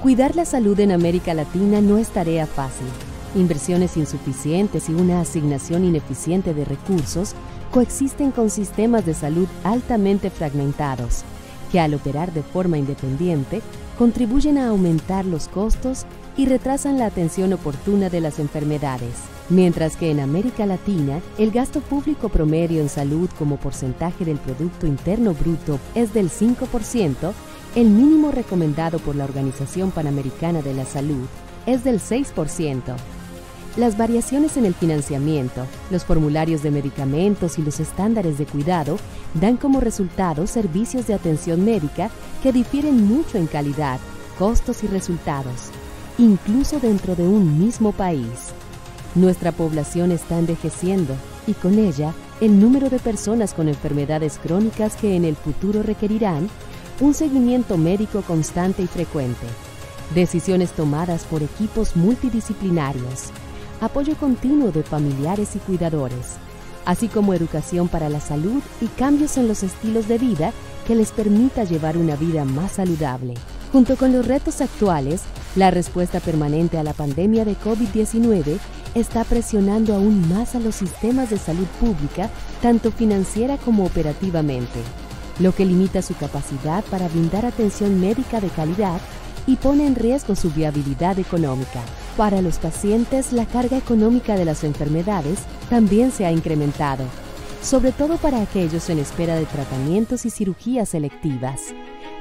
Cuidar la salud en América Latina no es tarea fácil. Inversiones insuficientes y una asignación ineficiente de recursos coexisten con sistemas de salud altamente fragmentados, que al operar de forma independiente contribuyen a aumentar los costos y retrasan la atención oportuna de las enfermedades. Mientras que en América Latina, el gasto público promedio en salud como porcentaje del Producto Interno Bruto es del 5%, el mínimo recomendado por la Organización Panamericana de la Salud es del 6%. Las variaciones en el financiamiento, los formularios de medicamentos y los estándares de cuidado dan como resultado servicios de atención médica que difieren mucho en calidad, costos y resultados, incluso dentro de un mismo país. Nuestra población está envejeciendo y con ella el número de personas con enfermedades crónicas que en el futuro requerirán un seguimiento médico constante y frecuente, decisiones tomadas por equipos multidisciplinarios, apoyo continuo de familiares y cuidadores, así como educación para la salud y cambios en los estilos de vida que les permita llevar una vida más saludable. Junto con los retos actuales, la respuesta permanente a la pandemia de COVID-19 está presionando aún más a los sistemas de salud pública, tanto financiera como operativamente, lo que limita su capacidad para brindar atención médica de calidad y pone en riesgo su viabilidad económica. Para los pacientes, la carga económica de las enfermedades también se ha incrementado, sobre todo para aquellos en espera de tratamientos y cirugías selectivas.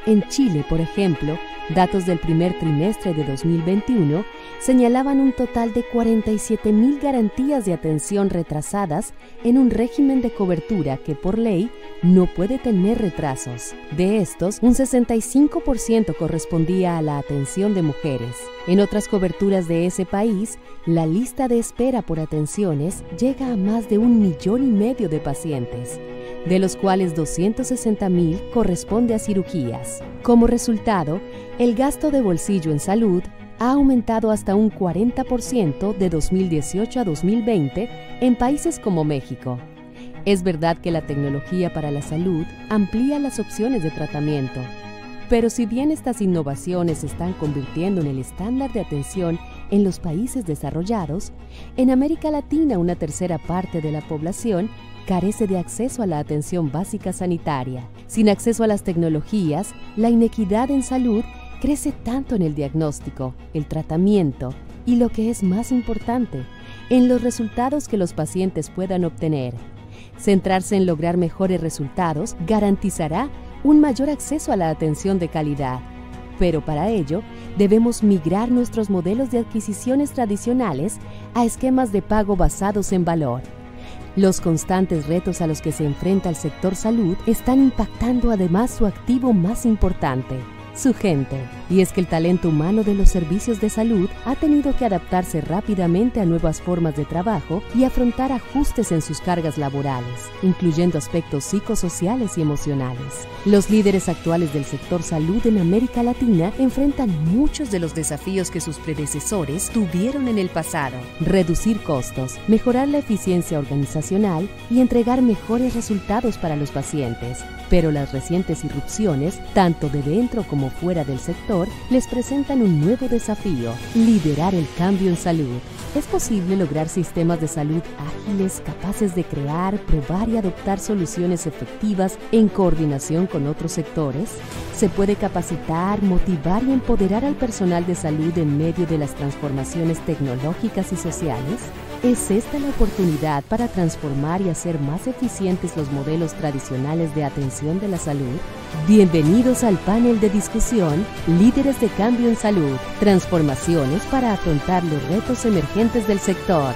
En Chile, por ejemplo, datos del primer trimestre de 2021 señalaban un total de 47.000 garantías de atención retrasadas en un régimen de cobertura que por ley no puede tener retrasos. De estos, un 65% correspondía a la atención de mujeres. En otras coberturas de ese país, la lista de espera por atenciones llega a más de 1,5 millones de pacientes, de los cuales 260.000 corresponde a cirugías. Como resultado, el gasto de bolsillo en salud ha aumentado hasta un 40% de 2018 a 2020 en países como México. Es verdad que la tecnología para la salud amplía las opciones de tratamiento, pero si bien estas innovaciones se están convirtiendo en el estándar de atención en los países desarrollados, en América Latina una tercera parte de la población carece de acceso a la atención básica sanitaria. Sin acceso a las tecnologías, la inequidad en salud crece tanto en el diagnóstico, el tratamiento y, lo que es más importante, en los resultados que los pacientes puedan obtener. Centrarse en lograr mejores resultados garantizará un mayor acceso a la atención de calidad. Pero para ello, debemos migrar nuestros modelos de adquisiciones tradicionales a esquemas de pago basados en valor. Los constantes retos a los que se enfrenta el sector salud están impactando además su activo más importante, su gente. Y es que el talento humano de los servicios de salud ha tenido que adaptarse rápidamente a nuevas formas de trabajo y afrontar ajustes en sus cargas laborales, incluyendo aspectos psicosociales y emocionales. Los líderes actuales del sector salud en América Latina enfrentan muchos de los desafíos que sus predecesores tuvieron en el pasado: reducir costos, mejorar la eficiencia organizacional y entregar mejores resultados para los pacientes. Pero las recientes irrupciones, tanto de dentro como fuera del sector, les presentan un nuevo desafío: liderar el cambio en salud. ¿Es posible lograr sistemas de salud ágiles, capaces de crear, probar y adoptar soluciones efectivas en coordinación con otros sectores? ¿Se puede capacitar, motivar y empoderar al personal de salud en medio de las transformaciones tecnológicas y sociales? ¿Es esta la oportunidad para transformar y hacer más eficientes los modelos tradicionales de atención de la salud? Bienvenidos al panel de discusión Líderes de Cambio en Salud, transformaciones para afrontar los retos emergentes del sector.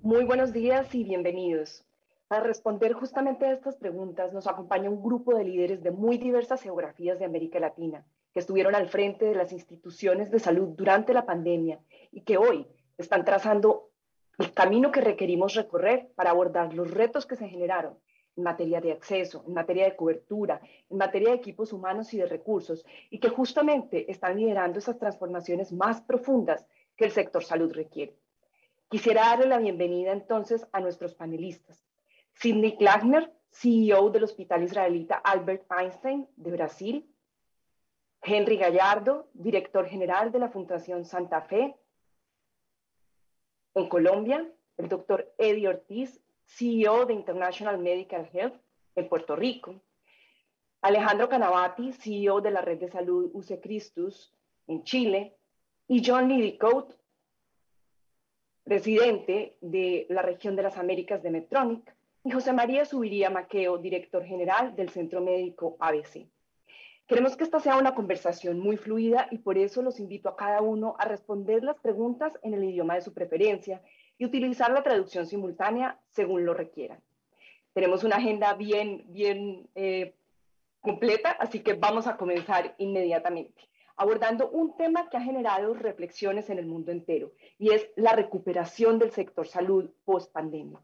Muy buenos días y bienvenidos. Para responder justamente a estas preguntas nos acompaña un grupo de líderes de muy diversas geografías de América Latina, que estuvieron al frente de las instituciones de salud durante la pandemia y que hoy están trazando el camino que requerimos recorrer para abordar los retos que se generaron en materia de acceso, en materia de cobertura, en materia de equipos humanos y de recursos, y que justamente están liderando esas transformaciones más profundas que el sector salud requiere. Quisiera darle la bienvenida entonces a nuestros panelistas. Sidney Klagner, CEO del Hospital Israelita Albert Einstein de Brasil. Henry Gallardo, director general de la Fundación Santa Fe en Colombia. El doctor Eddie Ortiz, CEO de International Medical Health en Puerto Rico. Alejandro Canavati, CEO de la Red de Salud UC Christus en Chile. Y John Liddicoat, presidente de la región de las Américas de Medtronic. Y José María Zuviría Maqueo, director general del Centro Médico ABC. Queremos que esta sea una conversación muy fluida y por eso los invito a cada uno a responder las preguntas en el idioma de su preferencia y utilizar la traducción simultánea según lo requieran. Tenemos una agenda bien completa, así que vamos a comenzar inmediatamente, abordando un tema que ha generado reflexiones en el mundo entero, y es la recuperación del sector salud post-pandemia.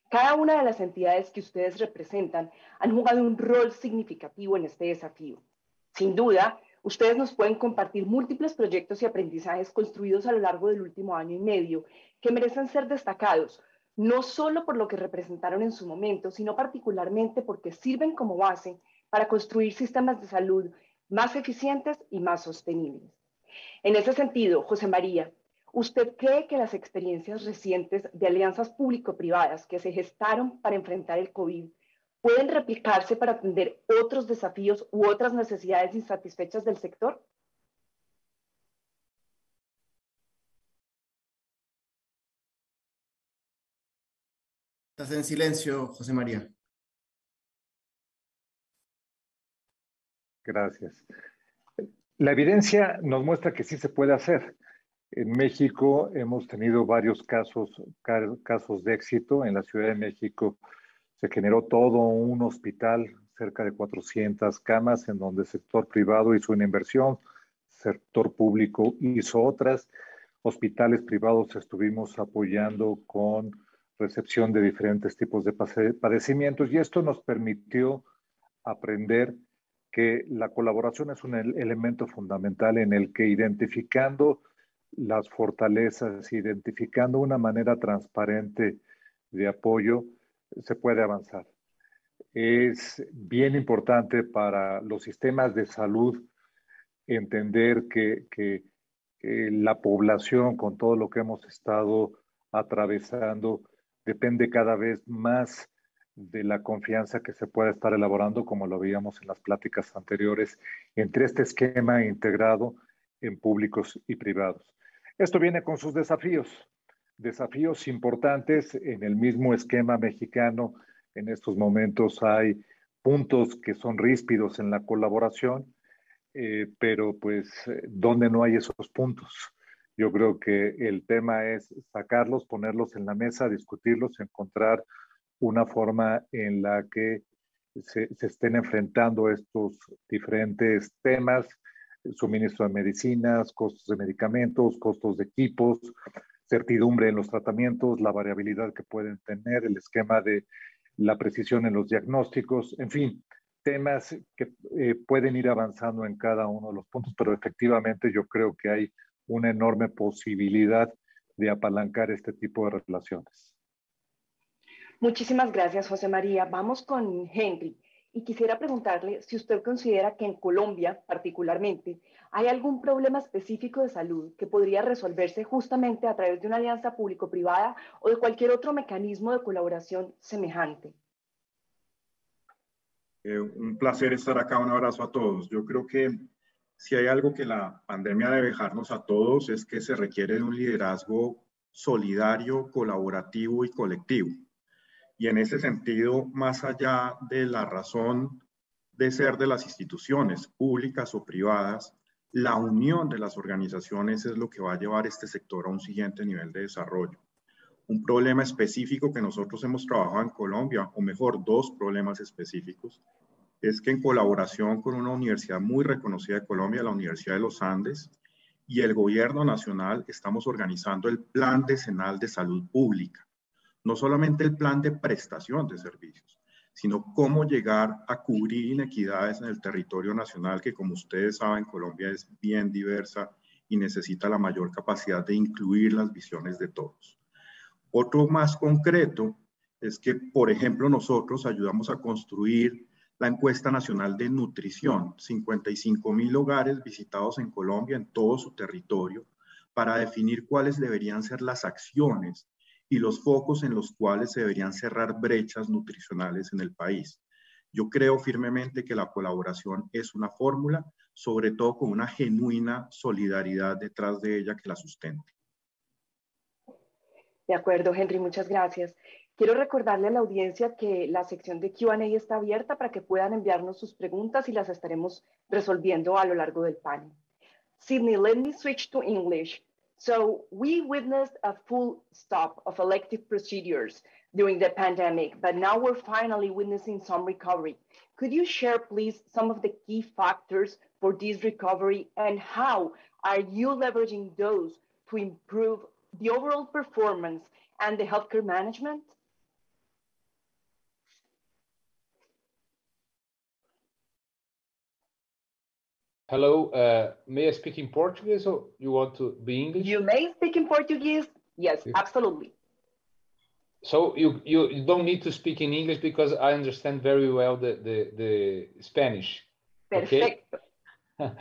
Cada una de las entidades que ustedes representan han jugado un rol significativo en este desafío. Sin duda, ustedes nos pueden compartir múltiples proyectos y aprendizajes construidos a lo largo del último año y medio que merecen ser destacados, no solo por lo que representaron en su momento, sino particularmente porque sirven como base para construir sistemas de salud más eficientes y más sostenibles. En ese sentido, José María, ¿usted cree que las experiencias recientes de alianzas público-privadas que se gestaron para enfrentar el COVID pueden replicarse para atender otros desafíos u otras necesidades insatisfechas del sector? Estás en silencio, José María. Gracias. La evidencia nos muestra que sí se puede hacer. En México hemos tenido varios casos de éxito. En la Ciudad de México se generó todo un hospital, cerca de 400 camas, en donde el sector privado hizo una inversión, sector público hizo otras. Hospitales privados estuvimos apoyando con recepción de diferentes tipos de padecimientos, y esto nos permitió aprender que la colaboración es un elemento fundamental en el que, identificando las fortalezas, identificando una manera transparente de apoyo, se puede avanzar. Es bien importante para los sistemas de salud entender que la población, con todo lo que hemos estado atravesando, depende cada vez más de la confianza que se pueda estar elaborando, como lo veíamos en las pláticas anteriores, entre este esquema integrado en públicos y privados. Esto viene con sus desafíos importantes. En el mismo esquema mexicano, en estos momentos hay puntos que son ríspidos en la colaboración, pero pues, ¿dónde no hay esos puntos? Yo creo que el tema es sacarlos, ponerlos en la mesa, discutirlos, encontrar una forma en la que se estén enfrentando estos diferentes temas: suministro de medicinas, costos de medicamentos, costos de equipos, certidumbre en los tratamientos, la variabilidad que pueden tener, el esquema de la precisión en los diagnósticos, en fin, temas que pueden ir avanzando en cada uno de los puntos, pero efectivamente yo creo que hay una enorme posibilidad de apalancar este tipo de relaciones. Muchísimas gracias, José María. Vamos con Henry. Y quisiera preguntarle si usted considera que en Colombia, particularmente, hay algún problema específico de salud que podría resolverse justamente a través de una alianza público-privada o de cualquier otro mecanismo de colaboración semejante. Un placer estar acá. Un abrazo a todos. Yo creo que si hay algo que la pandemia debe dejarnos a todos, es que se requiere de un liderazgo solidario, colaborativo y colectivo. Y en ese sentido, más allá de la razón de ser de las instituciones públicas o privadas, la unión de las organizaciones es lo que va a llevar este sector a un siguiente nivel de desarrollo. Un problema específico que nosotros hemos trabajado en Colombia, o mejor, dos problemas específicos, es que en colaboración con una universidad muy reconocida de Colombia, la Universidad de los Andes, y el gobierno nacional, estamos organizando el Plan Decenal de Salud Pública. No solamente el plan de prestación de servicios, sino cómo llegar a cubrir inequidades en el territorio nacional, que, como ustedes saben, Colombia es bien diversa y necesita la mayor capacidad de incluir las visiones de todos. Otro más concreto es que, por ejemplo, nosotros ayudamos a construir la encuesta nacional de nutrición, 55.000 hogares visitados en Colombia, en todo su territorio, para definir cuáles deberían ser las acciones y los focos en los cuales se deberían cerrar brechas nutricionales en el país. Yo creo firmemente que la colaboración es una fórmula, sobre todo con una genuina solidaridad detrás de ella que la sustente. De acuerdo, Henry, muchas gracias. Quiero recordarle a la audiencia que la sección de Q&A está abierta para que puedan enviarnos sus preguntas y las estaremos resolviendo a lo largo del panel. Sydney, let me switch to English. So we witnessed a full stop of elective procedures during the pandemic, but now we're finally witnessing some recovery. Could you share, please, some of the key factors for this recovery and how are you leveraging those to improve the overall performance and the healthcare management? Hello, may I speak in Portuguese or you want to be English? You may speak in Portuguese. Yes, absolutely. So you don't need to speak in English because I understand very well the Spanish. Perfecto. Okay?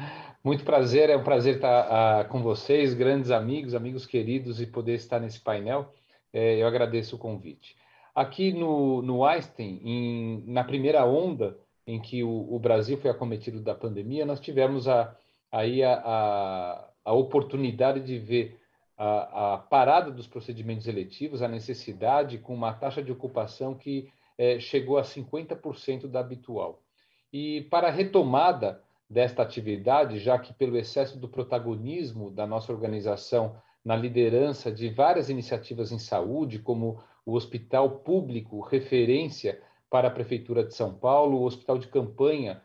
Muito prazer, é um prazer estar com vocês, grandes amigos queridos, e poder estar nesse painel. Eu agradeço o convite. Aqui no Einstein, na primeira onda em que o Brasil foi acometido da pandemia, nós tivemos a oportunidade de ver a parada dos procedimentos eletivos, a necessidade, com uma taxa de ocupação que chegou a 50% da habitual. E para a retomada desta atividade, já que pelo excesso do protagonismo da nossa organização na liderança de várias iniciativas em saúde, como o Hospital Público referência para a Prefeitura de São Paulo, o Hospital de Campanha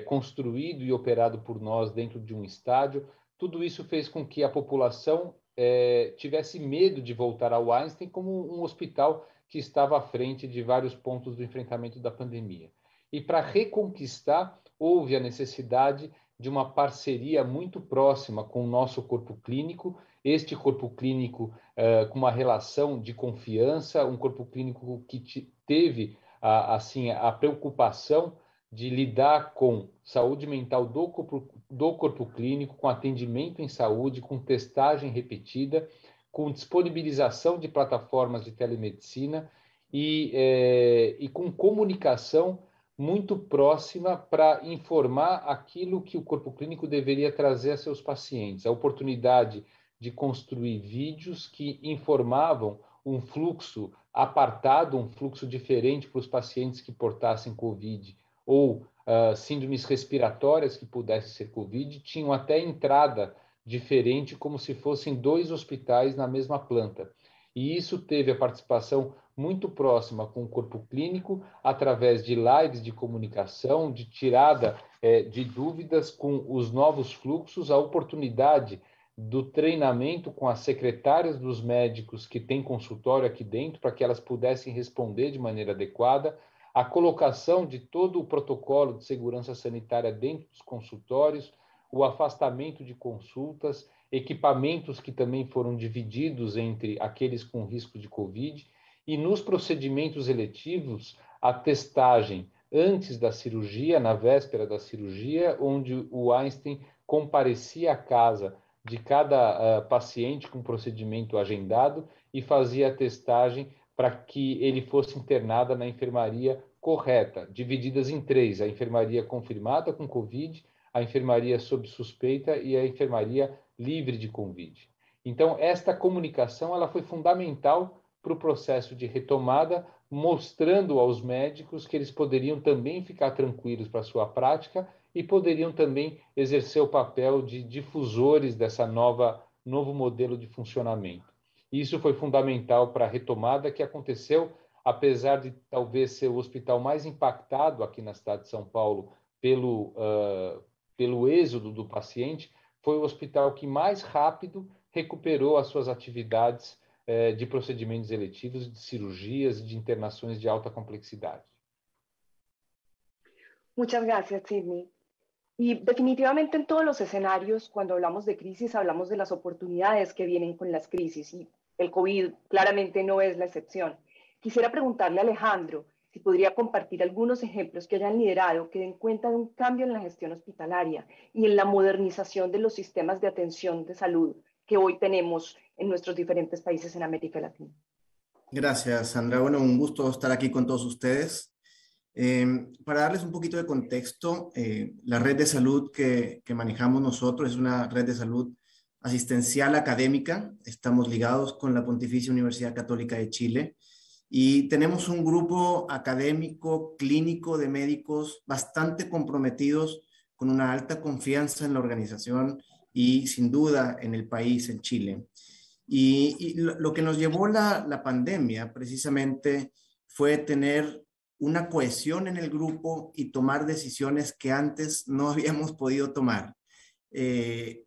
construído e operado por nós dentro de um estádio, tudo isso fez com que a população tivesse medo de voltar ao Einstein como um hospital que estava à frente de vários pontos do enfrentamento da pandemia. E para reconquistar, houve a necessidade de uma parceria muito próxima com o nosso corpo clínico, este corpo clínico com uma relação de confiança, um corpo clínico que teve a preocupação de lidar com saúde mental do corpo clínico, com atendimento em saúde, com testagem repetida, com disponibilização de plataformas de telemedicina e com comunicação muito próxima para informar aquilo que o corpo clínico deveria trazer a seus pacientes. A oportunidade de construir vídeos que informavam um fluxo apartado, um fluxo diferente para os pacientes que portassem COVID ou síndromes respiratórias que pudessem ser COVID, tinham até entrada diferente, como se fossem dois hospitais na mesma planta. E isso teve a participação muito próxima com o corpo clínico, através de lives de comunicação, de tirada de dúvidas com os novos fluxos, a oportunidade do treinamento com as secretárias dos médicos que têm consultório aqui dentro, para que elas pudessem responder de maneira adequada, a colocação de todo o protocolo de segurança sanitária dentro dos consultórios, o afastamento de consultas, equipamentos que também foram divididos entre aqueles com risco de COVID, e nos procedimentos eletivos, a testagem antes da cirurgia, na véspera da cirurgia, onde o Einstein comparecia à casa de cada paciente com procedimento agendado e fazia a testagem para que ele fosse internado na enfermaria correta, divididas em três: a enfermaria confirmada com COVID, a enfermaria sob suspeita e a enfermaria livre de COVID. Então, esta comunicação ela foi fundamental para o processo de retomada, mostrando aos médicos que eles poderiam também ficar tranquilos para a sua prática e poderiam também exercer o papel de difusores dessa novo modelo de funcionamento. Isso foi fundamental para a retomada que aconteceu, apesar de talvez ser o hospital mais impactado aqui na cidade de São Paulo pelo êxodo do paciente, foi o hospital que mais rápido recuperou as suas atividades de procedimentos eletivos, de cirurgias e de internações de alta complexidade. Muchas gracias, Sydney. Y definitivamente en todos los escenarios, cuando hablamos de crisis, hablamos de las oportunidades que vienen con las crisis, y el COVID claramente no es la excepción. Quisiera preguntarle a Alejandro si podría compartir algunos ejemplos que hayan liderado que den cuenta de un cambio en la gestión hospitalaria y en la modernización de los sistemas de atención de salud que hoy tenemos en nuestros diferentes países en América Latina. Gracias, Sandra. Bueno, un gusto estar aquí con todos ustedes. Para darles un poquito de contexto, la red de salud que manejamos nosotros es una red de salud asistencial académica. Estamos ligados con la Pontificia Universidad Católica de Chile y tenemos un grupo académico, clínico de médicos bastante comprometidos con una alta confianza en la organización y sin duda en el país, en Chile. Y lo que nos llevó la pandemia precisamente fue tener una cohesión en el grupo y tomar decisiones que antes no habíamos podido tomar.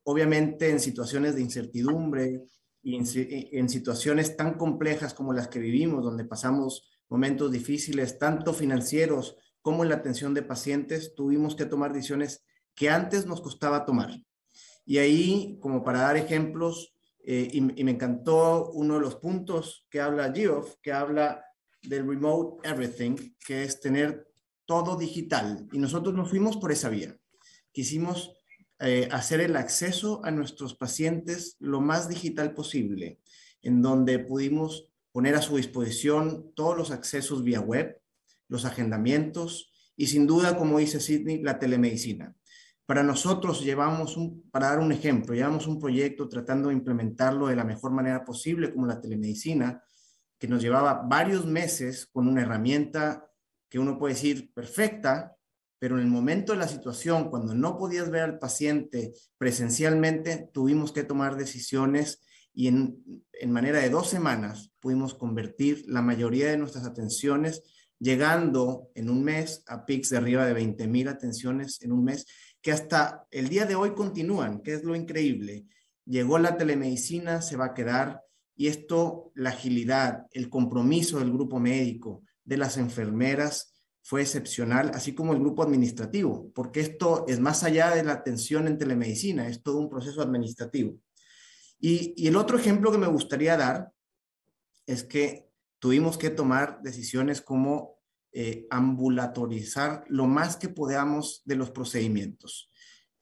Obviamente en situaciones de incertidumbre y en situaciones tan complejas como las que vivimos, donde pasamos momentos difíciles, tanto financieros como en la atención de pacientes, tuvimos que tomar decisiones que antes nos costaba tomar. Y ahí, como para dar ejemplos, y me encantó uno de los puntos que habla Geoff, que habla del remote everything, que es tener todo digital. Y nosotros nos fuimos por esa vía. Quisimos hacer el acceso a nuestros pacientes lo más digital posible, en donde pudimos poner a su disposición todos los accesos vía web, los agendamientos y sin duda, como dice Sydney, la telemedicina. Para nosotros para dar un ejemplo, llevamos un proyecto tratando de implementarlo de la mejor manera posible, como la telemedicina, que nos llevaba varios meses con una herramienta que uno puede decir perfecta, pero en el momento de la situación, cuando no podías ver al paciente presencialmente, tuvimos que tomar decisiones y en manera de 2 semanas pudimos convertir la mayoría de nuestras atenciones, llegando en un mes a pics de arriba de 20,000 atenciones en un mes, que hasta el día de hoy continúan, que es lo increíble. Llegó la telemedicina, se va a quedar, y esto, la agilidad, el compromiso del grupo médico, de las enfermeras, fue excepcional, así como el grupo administrativo, porque esto es más allá de la atención en telemedicina, es todo un proceso administrativo. Y el otro ejemplo que me gustaría dar es que tuvimos que tomar decisiones como ambulatorizar lo más que podamos de los procedimientos.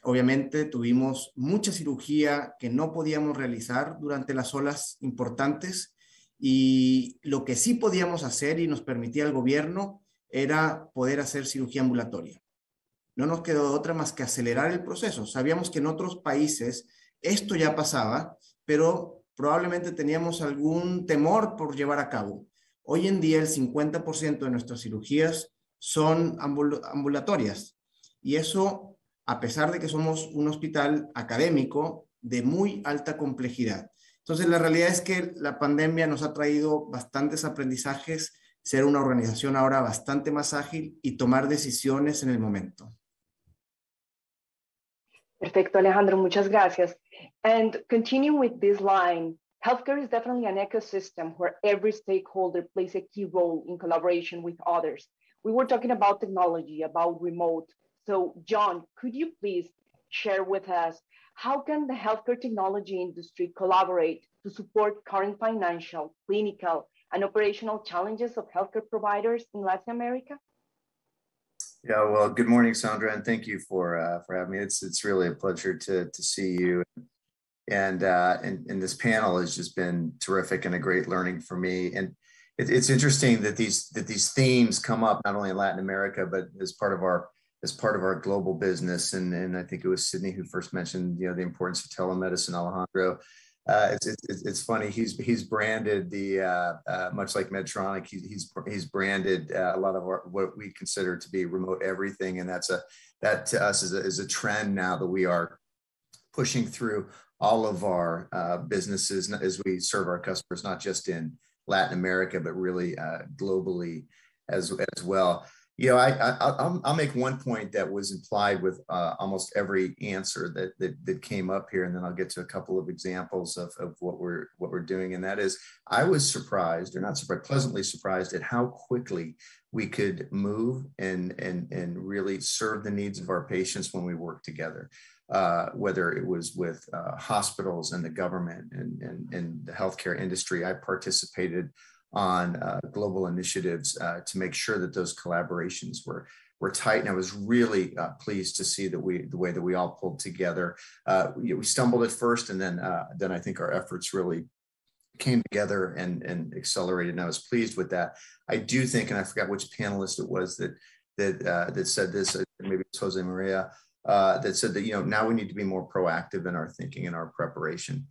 Obviamente tuvimos mucha cirugía que no podíamos realizar durante las olas importantes y lo que sí podíamos hacer y nos permitía el gobierno era poder hacer cirugía ambulatoria. No nos quedó otra más que acelerar el proceso. Sabíamos que en otros países esto ya pasaba, pero probablemente teníamos algún temor por llevar a cabo. Hoy en día el 50% de nuestras cirugías son ambulatorias y eso a pesar de que somos un hospital académico de muy alta complejidad. Entonces la realidad es que la pandemia nos ha traído bastantes aprendizajes, ser una organización ahora bastante más ágil y tomar decisiones en el momento. Perfecto, Alejandro, muchas gracias. And continue with this line. Healthcare is definitely an ecosystem where every stakeholder plays a key role in collaboration with others. We were talking about technology, about remote. So, John, could you please share with us how can the healthcare technology industry collaborate to support current financial, clinical, and operational challenges of healthcare providers in Latin America? Yeah, well, good morning, Sandra, and thank you for having me. It's really a pleasure to see you. And this panel has just been terrific and a great learning for me. And it's interesting that these themes come up not only in Latin America, but as part of our global business. And I think it was Sydney who first mentioned, the importance of telemedicine, Alejandro. It's funny. He's branded much like Medtronic. He's branded a lot of what we consider to be remote everything, and that to us is a trend now that we are pushing through all of our businesses as we serve our customers, not just in Latin America, but really globally as well. I'll make one point that was implied with almost every answer that came up here, and then I'll get to a couple of examples of what we're doing. And that is, I was surprised, or not surprised, pleasantly surprised at how quickly we could move and really serve the needs of our patients when we work together. Whether it was with hospitals and the government and the healthcare industry. I participated on global initiatives to make sure that those collaborations were tight. And I was really pleased to see that the way that we all pulled together. We stumbled at first, and then I think our efforts really came together and accelerated. And I was pleased with that. I do think, and I forgot which panelist it was that said this. Maybe it's Jose Maria. That said that, now we need to be more proactive in our thinking and our preparation.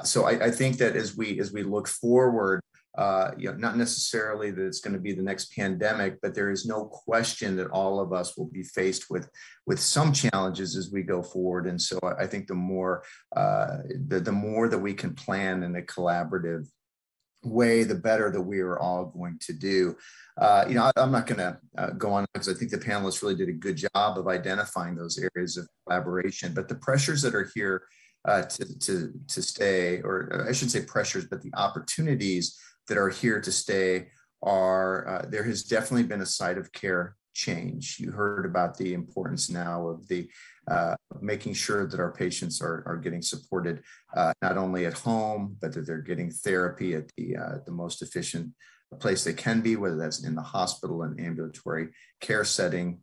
So I think that as we look forward, not necessarily that it's going to be the next pandemic, but there is no question that all of us will be faced with some challenges as we go forward. And so I think the more that we can plan in a collaborative way, the better that we are all going to do. I'm not going to go on because I think the panelists really did a good job of identifying those areas of collaboration, but the pressures that are here to stay, or I shouldn't say pressures, but the opportunities that are here to stay are, there has definitely been a site of care change. You heard about the importance now of the making sure that our patients are getting supported not only at home, but that they're getting therapy at the most efficient place they can be, whether that's in the hospital and ambulatory care setting,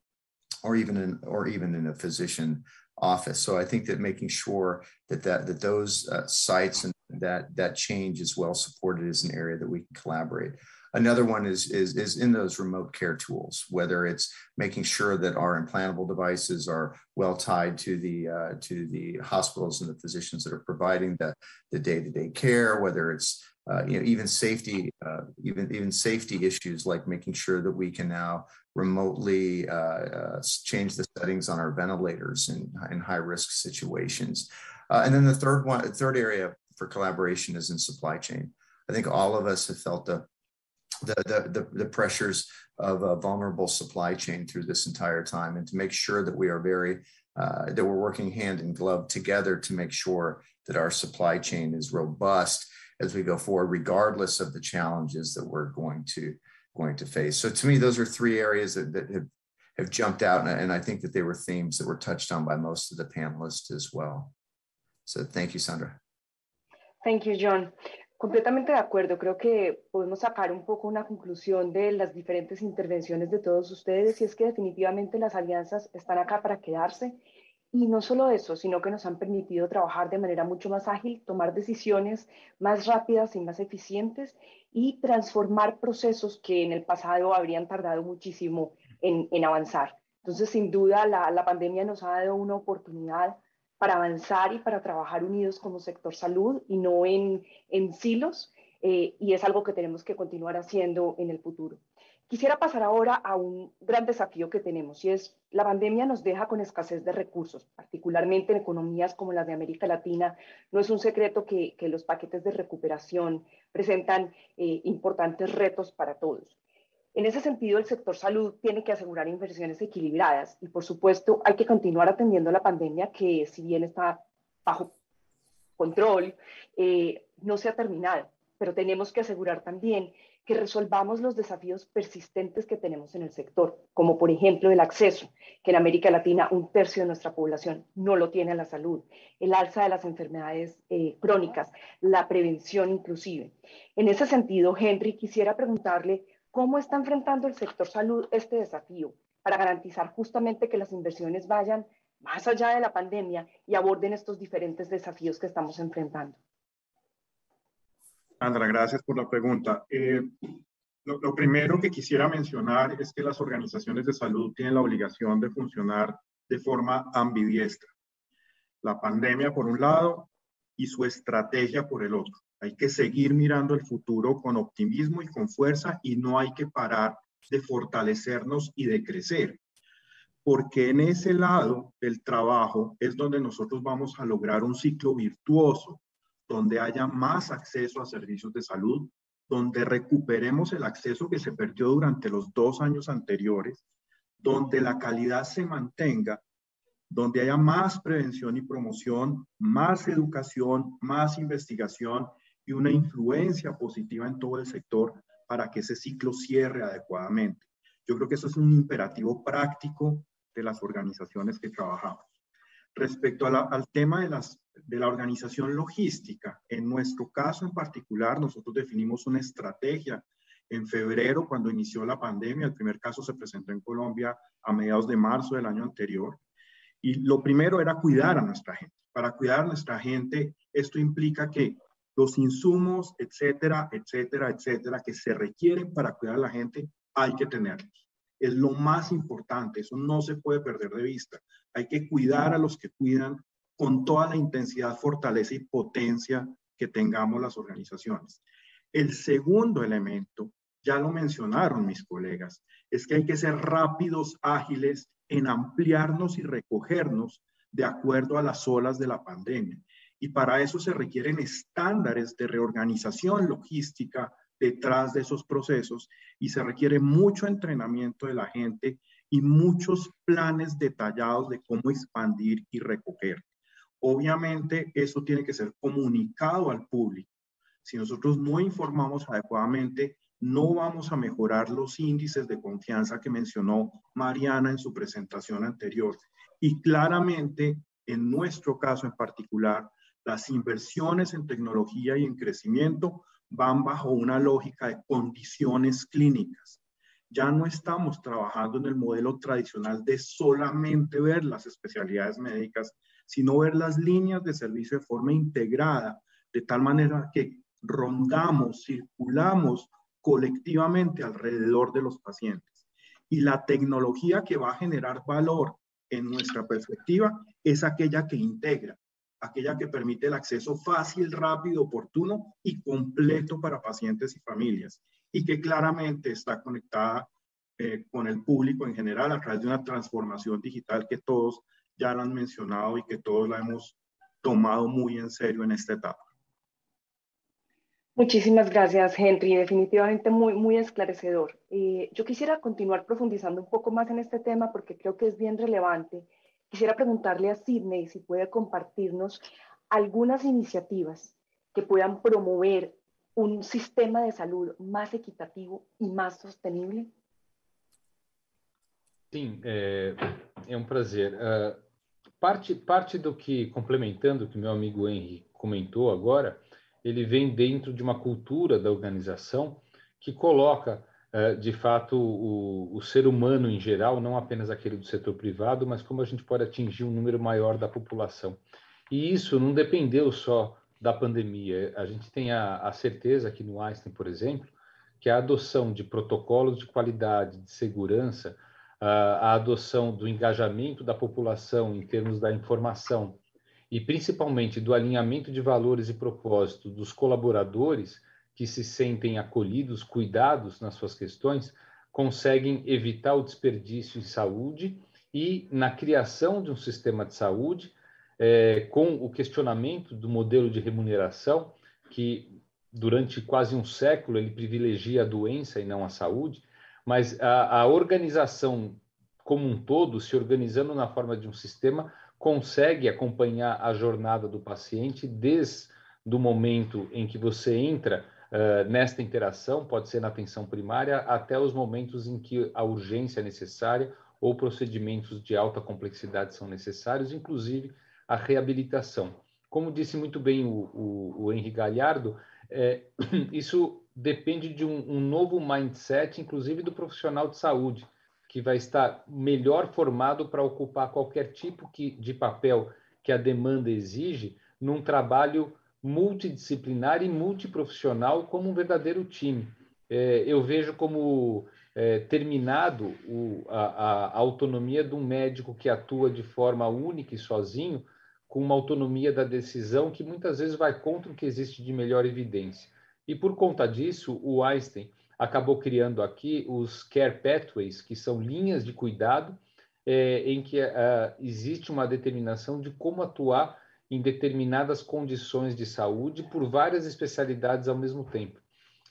or even in a physician office. So I think that making sure that those sites and that change is well supported is an area that we can collaborate. Another one is in those remote care tools, whether it's making sure that our implantable devices are well tied to the hospitals and the physicians that are providing the day-to-day care, whether it's even safety issues like making sure that we can now remotely change the settings on our ventilators in high-risk situations. And then the third area for collaboration is in supply chain. I think all of us have felt the pressures of a vulnerable supply chain through this entire time, and to make sure that we are that we're working hand in glove together to make sure that our supply chain is robust as we go forward, regardless of the challenges that we're going to face. So to me, those are three areas that have jumped out, and I think that they were themes that were touched on by most of the panelists as well. So thank you, Sandra. Thank you, John. Completamente de acuerdo. Creo que podemos sacar un poco una conclusión de las diferentes intervenciones de todos ustedes, y es que definitivamente las alianzas están acá para quedarse. Y no solo eso, sino que nos han permitido trabajar de manera mucho más ágil, tomar decisiones más rápidas y más eficientes, y transformar procesos que en el pasado habrían tardado muchísimo en avanzar. Entonces, sin duda, la pandemia nos ha dado una oportunidad para avanzar y para trabajar unidos como sector salud y no en silos, y es algo que tenemos que continuar haciendo en el futuro. Quisiera pasar ahora a un gran desafío que tenemos, y es la pandemia nos deja con escasez de recursos, particularmente en economías como las de América Latina. No es un secreto que los paquetes de recuperación presentan importantes retos para todos. En ese sentido, el sector salud tiene que asegurar inversiones equilibradas y, por supuesto, hay que continuar atendiendo la pandemia, que si bien está bajo control, no se ha terminado, pero tenemos que asegurar también que resolvamos los desafíos persistentes que tenemos en el sector, como por ejemplo el acceso, que en América Latina 1/3 de nuestra población no lo tiene a la salud, el alza de las enfermedades crónicas, la prevención inclusive. En ese sentido, Henry, quisiera preguntarle cómo está enfrentando el sector salud este desafío para garantizar justamente que las inversiones vayan más allá de la pandemia y aborden estos diferentes desafíos que estamos enfrentando. Sandra, gracias por la pregunta. Lo primero que quisiera mencionar es que las organizaciones de salud tienen la obligación de funcionar de forma ambidiestra. La pandemia por un lado y su estrategia por el otro. Hay que seguir mirando el futuro con optimismo y con fuerza, y no hay que parar de fortalecernos y de crecer, porque en ese lado del trabajo es donde nosotros vamos a lograr un ciclo virtuoso, donde haya más acceso a servicios de salud, donde recuperemos el acceso que se perdió durante los 2 años anteriores, donde la calidad se mantenga, donde haya más prevención y promoción, más educación, más investigación y una influencia positiva en todo el sector para que ese ciclo cierre adecuadamente. Yo creo que eso es un imperativo práctico de las organizaciones que trabajamos. Respecto al tema de la organización logística, en nuestro caso en particular, nosotros definimos una estrategia en febrero, cuando inició la pandemia. El primer caso se presentó en Colombia a mediados de marzo del año anterior. Y lo primero era cuidar a nuestra gente. Para cuidar a nuestra gente, esto implica que los insumos, etcétera, etcétera, etcétera, que se requieren para cuidar a la gente, hay que tenerlos. Es lo más importante, eso no se puede perder de vista. Hay que cuidar a los que cuidan con toda la intensidad, fortaleza y potencia que tengamos las organizaciones. El segundo elemento, ya lo mencionaron mis colegas, es que hay que ser rápidos, ágiles en ampliarnos y recogernos de acuerdo a las olas de la pandemia. Y para eso se requieren estándares de reorganización logística detrás de esos procesos y se requiere mucho entrenamiento de la gente y muchos planes detallados de cómo expandir y recoger. Obviamente, eso tiene que ser comunicado al público. Si nosotros no informamos adecuadamente, no vamos a mejorar los índices de confianza que mencionó Mariana en su presentación anterior. Y claramente, en nuestro caso en particular, las inversiones en tecnología y en crecimiento van bajo una lógica de condiciones clínicas. Ya no estamos trabajando en el modelo tradicional de solamente ver las especialidades médicas, sino ver las líneas de servicio de forma integrada, de tal manera que rondamos, circulamos colectivamente alrededor de los pacientes. Y la tecnología que va a generar valor en nuestra perspectiva es aquella que integra, aquella que permite el acceso fácil, rápido, oportuno y completo para pacientes y familias, y que claramente está conectada con el público en general a través de una transformación digital que todos ya lo han mencionado y que todos la hemos tomado muy en serio en esta etapa. Muchísimas gracias, Henry. Definitivamente muy esclarecedor. Yo quisiera continuar profundizando un poco más en este tema porque creo que es bien relevante. Quisiera preguntarle a Sidney si puede compartirnos algunas iniciativas que puedan promover un sistema de salud más equitativo y más sostenible. Sim, é um prazer. Parte do que, complementando o que meu amigo Henry comentou agora, ele vem dentro de uma cultura da organização que coloca, de fato, o ser humano em geral, não apenas aquele do setor privado, mas como a gente pode atingir um número maior da população. E isso não dependeu só da pandemia. A gente tem a certeza aqui no Einstein, por exemplo, que a adoção de protocolos de qualidade, de segurança, a adoção do engajamento da população em termos da informação e principalmente do alinhamento de valores e propósito dos colaboradores que se sentem acolhidos, cuidados nas suas questões, conseguem evitar o desperdício em saúde e na criação de um sistema de saúde com o questionamento do modelo de remuneração, que durante quase um século ele privilegia a doença e não a saúde, mas a organização como um todo, se organizando na forma de um sistema, consegue acompanhar a jornada do paciente desde o momento em que você entra nesta interação, pode ser na atenção primária, até os momentos em que a urgência é necessária ou procedimentos de alta complexidade são necessários, inclusive a reabilitação. Como disse muito bem o Henry Galhardo, isso depende de um novo mindset, inclusive do profissional de saúde, que vai estar melhor formado para ocupar qualquer tipo de papel que a demanda exige num trabalho multidisciplinar e multiprofissional como um verdadeiro time. Eu vejo como terminado a autonomia de um médico que atua de forma única e sozinho, com uma autonomia da decisão que muitas vezes vai contra o que existe de melhor evidência. E por conta disso, o Einstein acabou criando aqui os Care Pathways, que são linhas de cuidado em que existe uma determinação de como atuar em determinadas condições de saúde por várias especialidades ao mesmo tempo.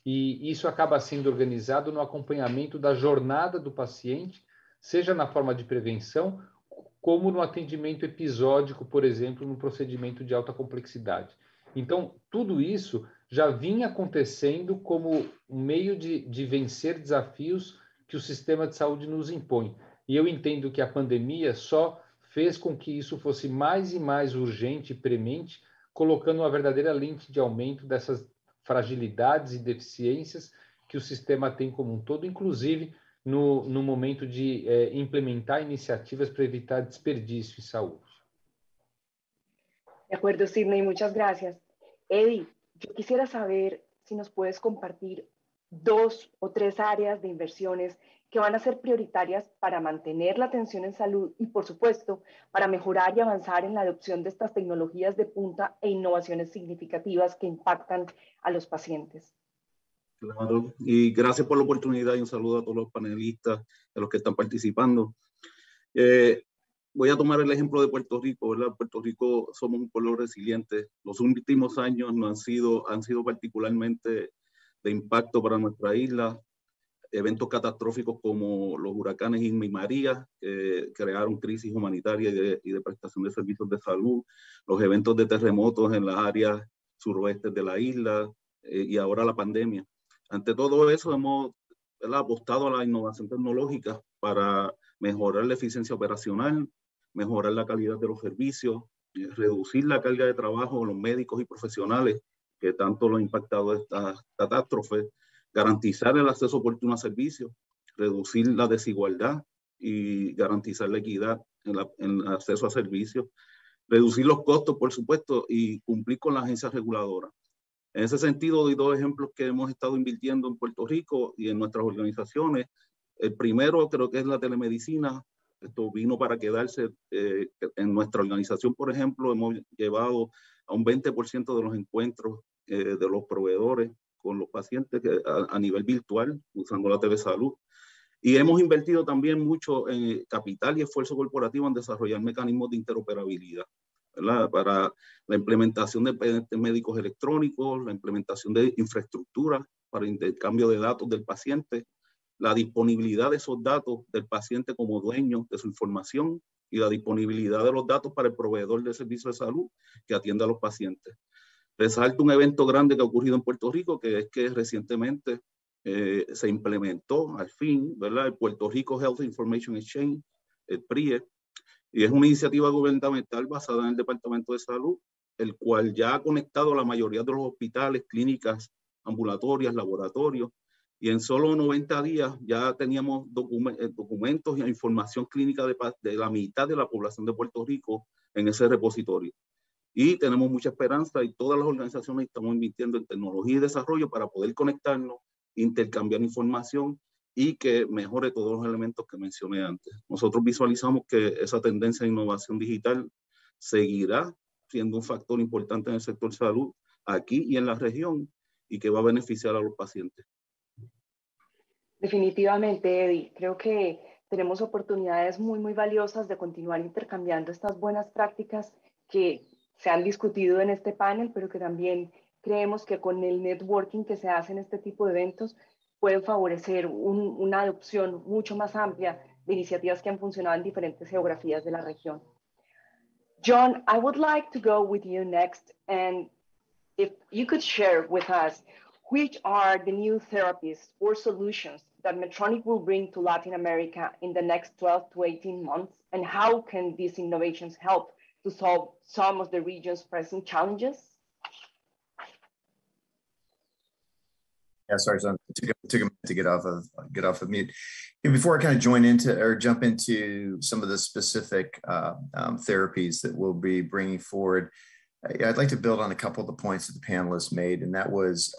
E isso acaba sendo organizado no acompanhamento da jornada do paciente, seja na forma de prevenção, como no atendimento episódico, por exemplo, no procedimento de alta complexidade. Então, tudo isso já vinha acontecendo como um meio de vencer desafios que o sistema de saúde nos impõe. E eu entendo que a pandemia só fez com que isso fosse mais e mais urgente e premente, colocando uma verdadeira lente de aumento dessas fragilidades e deficiências que o sistema tem como um todo, inclusive no momento de implementar iniciativas para evitar desperdício em saúde. De acuerdo, Sidney, muchas gracias. Eddie, yo quisiera saber si nos puedes compartir 2 o 3 áreas de inversiones que van a ser prioritarias para mantener la atención en salud y, por supuesto, para mejorar y avanzar en la adopción de estas tecnologías de punta e innovaciones significativas que impactan a los pacientes. Claro, y gracias por la oportunidad y un saludo a todos los panelistas, a los que están participando. Voy a tomar el ejemplo de Puerto Rico, ¿verdad? Puerto Rico somos un pueblo resiliente. Los últimos años no han sido particularmente de impacto para nuestra isla. Eventos catastróficos como los huracanes Irma y María, que crearon crisis humanitaria y de prestación de servicios de salud, los eventos de terremotos en las áreas suroeste de la isla y ahora la pandemia. Ante todo eso hemos, ¿verdad?, apostado a la innovación tecnológica para mejorar la eficiencia operacional, mejorar la calidad de los servicios, reducir la carga de trabajo de los médicos y profesionales que tanto lo ha impactado esta catástrofe, garantizar el acceso oportuno a servicios, reducir la desigualdad y garantizar la equidad en el acceso a servicios, reducir los costos, por supuesto, y cumplir con las agencias reguladoras. En ese sentido, doy 2 ejemplos que hemos estado invirtiendo en Puerto Rico y en nuestras organizaciones. El primero creo que es la telemedicina. Esto vino para quedarse. En nuestra organización, por ejemplo, hemos llevado a un 20% de los encuentros de los proveedores con los pacientes a nivel virtual, usando la telesalud. Y hemos invertido también mucho en capital y esfuerzo corporativo en desarrollar mecanismos de interoperabilidad, ¿verdad?, para la implementación de expedientes médicos electrónicos, la implementación de infraestructura para intercambio de datos del paciente, la disponibilidad de esos datos del paciente como dueño de su información y la disponibilidad de los datos para el proveedor de servicios de salud que atiende a los pacientes. Resalto un evento grande que ha ocurrido en Puerto Rico, que es que recientemente se implementó al fin, ¿verdad?, el Puerto Rico Health Information Exchange, el PRIE, y es una iniciativa gubernamental basada en el Departamento de Salud, el cual ya ha conectado a la mayoría de los hospitales, clínicas, ambulatorias, laboratorios, y en solo 90 días ya teníamos documentos e información clínica de la mitad de la población de Puerto Rico en ese repositorio. Y tenemos mucha esperanza y todas las organizaciones estamos invirtiendo en tecnología y desarrollo para poder conectarnos, intercambiar información y que mejore todos los elementos que mencioné antes. Nosotros visualizamos que esa tendencia de innovación digital seguirá siendo un factor importante en el sector salud aquí y en la región y que va a beneficiar a los pacientes. Definitivamente, Eddie. Creo que tenemos oportunidades muy valiosas de continuar intercambiando estas buenas prácticas que se han discutido en este panel, pero que también creemos que con el networking que se hace en este tipo de eventos pueden favorecer una adopción mucho más amplia de iniciativas que han funcionado en diferentes geografías de la región. John, I would like to go with you next, and if you could share with us which are the new therapies or solutions that Medtronic will bring to Latin America in the next 12 to 18 months, and how can these innovations help to solve some of the region's present challenges? Yeah, sorry, son. Took a minute to get off of mute. And before I kind of jump into some of the specific therapies that we'll be bringing forward, I'd like to build on a couple of the points that the panelists made, and that was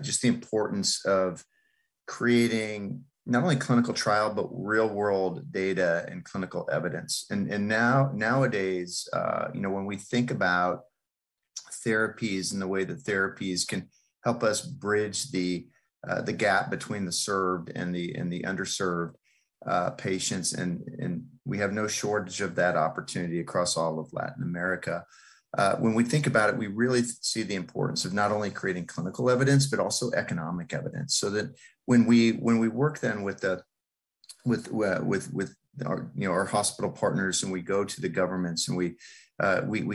just the importance of creating not only clinical trial, but real world data and clinical evidence. And nowadays, when we think about therapies and the way that therapies can help us bridge the gap between the served and the underserved patients, and we have no shortage of that opportunity across all of Latin America. When we think about it, we really see the importance of not only creating clinical evidence, but also economic evidence, so that when we work then with the our, our hospital partners, and we go to the governments, and we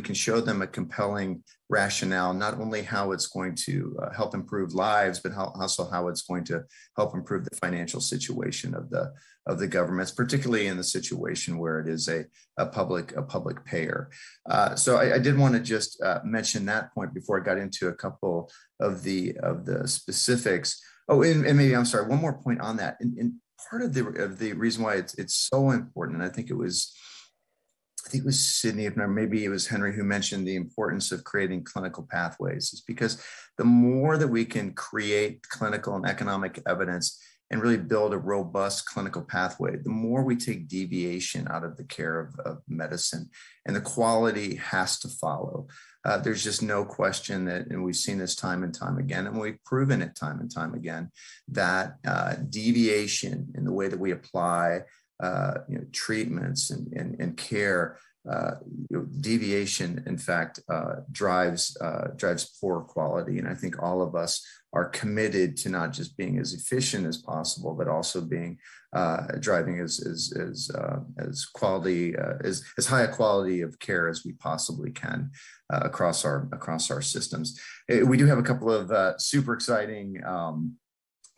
can show them a compelling rationale, not only how it's going to help improve lives, but also how it's going to help improve the financial situation of the governments, particularly in the situation where it is a public payer. So I did want to just mention that point before I got into a couple of the specifics. Oh, and maybe, I'm sorry, one more point on that. And part of the reason why it's so important, and I think it was Sydney, if not, maybe it was Henry, who mentioned the importance of creating clinical pathways, is because the more that we can create clinical and economic evidence and really build a robust clinical pathway, the more we take deviation out of the care of medicine, and the quality has to follow. There's just no question that, and we've seen this time and time again, and we've proven it time and time again, that deviation in the way that we apply treatments and care, deviation, in fact, drives poor quality. And I think all of us are committed to not just being as efficient as possible, but also being driving as quality, as high a quality of care as we possibly can across our systems. We do have a couple of super exciting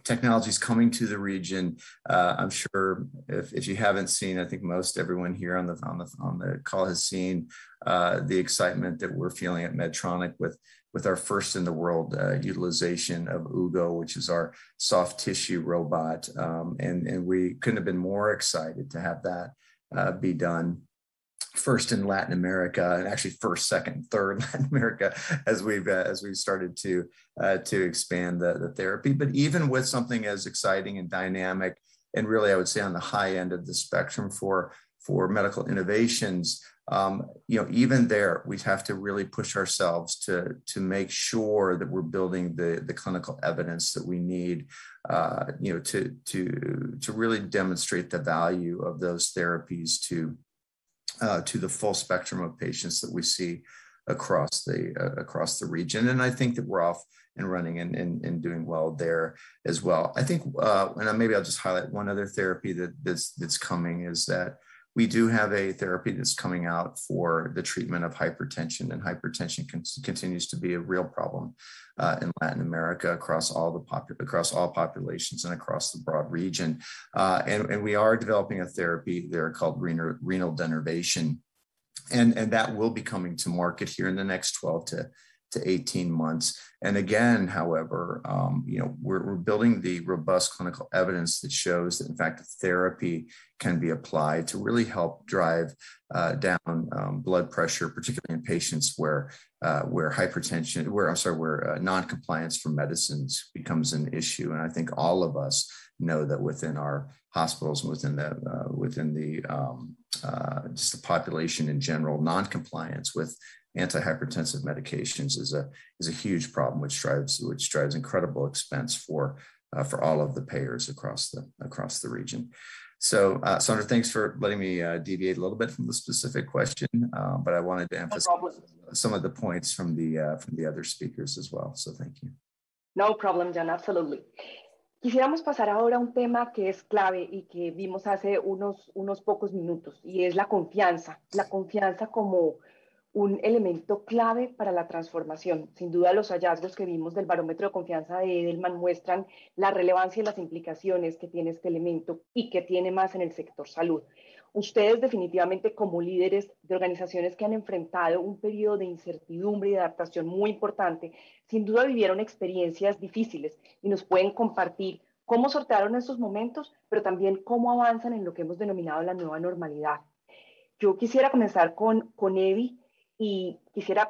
technologies coming to the region. I'm sure if you haven't seen, I think everyone here on the call has seen the excitement that we're feeling at Medtronic with our first in the world utilization of Hugo, which is our soft tissue robot. And we couldn't have been more excited to have that be done first in Latin America, and actually first, second, third Latin America, as we've started to expand the therapy. But even with something as exciting and dynamic, and really I would say on the high end of the spectrum for medical innovations, even there we have to really push ourselves to make sure that we're building the clinical evidence that we need, to really demonstrate the value of those therapies to the full spectrum of patients that we see across the region. And I think that we're off and running and doing well there as well. I think, and maybe I'll just highlight one other therapy that's coming, is that we do have a therapy that's coming out for the treatment of hypertension, and hypertension continues to be a real problem in Latin America across all populations and across the broad region. And we are developing a therapy there called renal denervation, and that will be coming to market here in the next 12 to 18 months. And again, however, we're building the robust clinical evidence that shows that, in fact, therapy can be applied to really help drive down blood pressure, particularly in patients where non-compliance for medicines becomes an issue. And I think all of us know that within our hospitals and within the just the population in general, non-compliance with antihypertensive medications is a huge problem, which drives incredible expense for all of the payers across the region. So, Sandra, thanks for letting me deviate a little bit from the specific question, but I wanted to emphasize some of the points from the other speakers as well. So, thank you. No problem, Jan, absolutely. Quisiéramos pasar ahora a un tema que es clave y que vimos hace unos pocos minutos, y es la confianza como un elemento clave para la transformación. Sin duda, los hallazgos que vimos del barómetro de confianza de Edelman muestran la relevancia y las implicaciones que tiene este elemento y que tiene más en el sector salud. Ustedes definitivamente, como líderes de organizaciones que han enfrentado un periodo de incertidumbre y de adaptación muy importante, sin duda vivieron experiencias difíciles y nos pueden compartir cómo sortearon estos momentos, pero también cómo avanzan en lo que hemos denominado la nueva normalidad. Yo quisiera comenzar con Eddie, y quisiera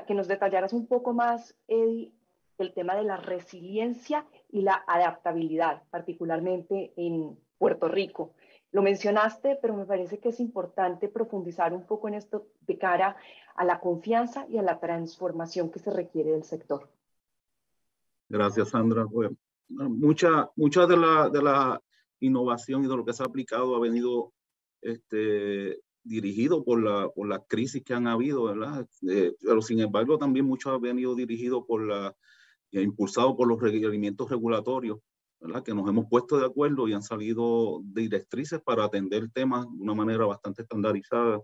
que nos detallaras un poco más, Eddie, el tema de la resiliencia y la adaptabilidad, particularmente en Puerto Rico. Lo mencionaste, pero me parece que es importante profundizar un poco en esto de cara a la confianza y a la transformación que se requiere del sector. Gracias, Sandra. Bueno, mucha de la innovación y de lo que se ha aplicado ha venido dirigido por la crisis que han habido, ¿verdad? Pero sin embargo también mucho ha venido dirigido impulsado por los requerimientos regulatorios ¿verdad?, que nos hemos puesto de acuerdo y han salido directrices para atender temas de una manera bastante estandarizada.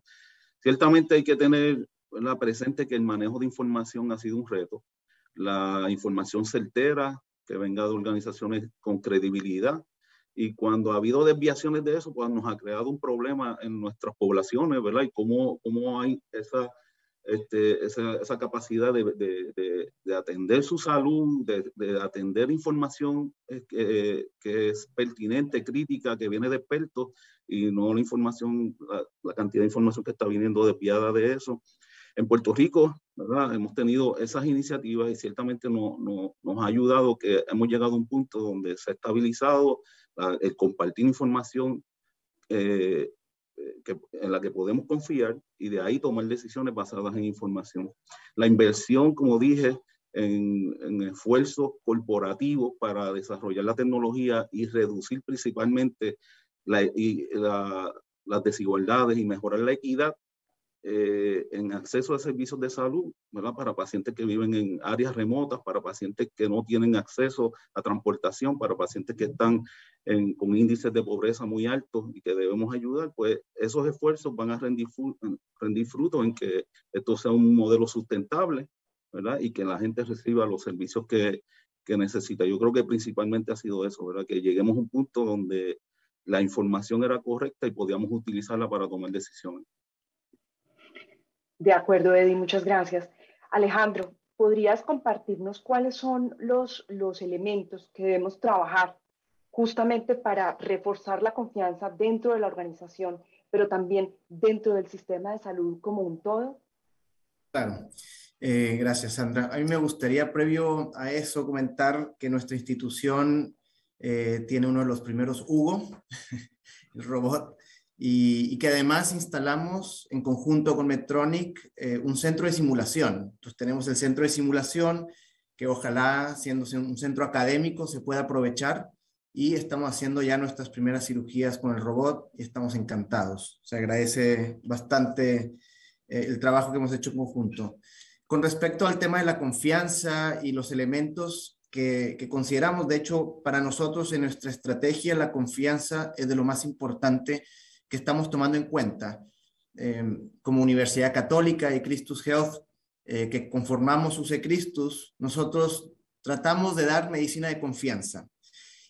Ciertamente hay que tener, ¿verdad?, presente que el manejo de información ha sido un reto. La información certera, que venga de organizaciones con credibilidad, y cuando ha habido desviaciones de eso, pues nos ha creado un problema en nuestras poblaciones, ¿verdad? Y cómo hay esa capacidad de atender su salud, de atender información que es pertinente, crítica, que viene de expertos, y no la información, la cantidad de información que está viniendo desviada de eso. En Puerto Rico, ¿verdad?, hemos tenido esas iniciativas y ciertamente nos ha ayudado, que hemos llegado a un punto donde se ha estabilizado el compartir información en la que podemos confiar, y de ahí tomar decisiones basadas en información. La inversión, como dije, en esfuerzos corporativos para desarrollar la tecnología y reducir principalmente las desigualdades y mejorar la equidad en acceso a servicios de salud, ¿verdad?, para pacientes que viven en áreas remotas, para pacientes que no tienen acceso a transportación, para pacientes que están con índices de pobreza muy altos y que debemos ayudar. Pues esos esfuerzos van a rendir fruto en que esto sea un modelo sustentable, ¿verdad?, y que la gente reciba los servicios que necesita. Yo creo que principalmente ha sido eso, ¿verdad?, que lleguemos a un punto donde la información era correcta y podíamos utilizarla para tomar decisiones. De acuerdo, Eddie, muchas gracias. Alejandro, ¿podrías compartirnos cuáles son los elementos que debemos trabajar justamente para reforzar la confianza dentro de la organización, pero también dentro del sistema de salud como un todo? Claro. Gracias, Sandra. A mí me gustaría, previo a eso, comentar que nuestra institución tiene uno de los primeros Hugo, el robot, y que además instalamos en conjunto con Medtronic un centro de simulación. Entonces tenemos el centro de simulación que ojalá, siendo un centro académico, se pueda aprovechar, y estamos haciendo ya nuestras primeras cirugías con el robot y estamos encantados. Se agradece bastante el trabajo que hemos hecho en conjunto. Con respecto al tema de la confianza y los elementos que consideramos, de hecho, para nosotros en nuestra estrategia, la confianza es de lo más importante que estamos tomando en cuenta. Como Universidad Católica y Christus Health, que conformamos UC Christus, nosotros tratamos de dar medicina de confianza.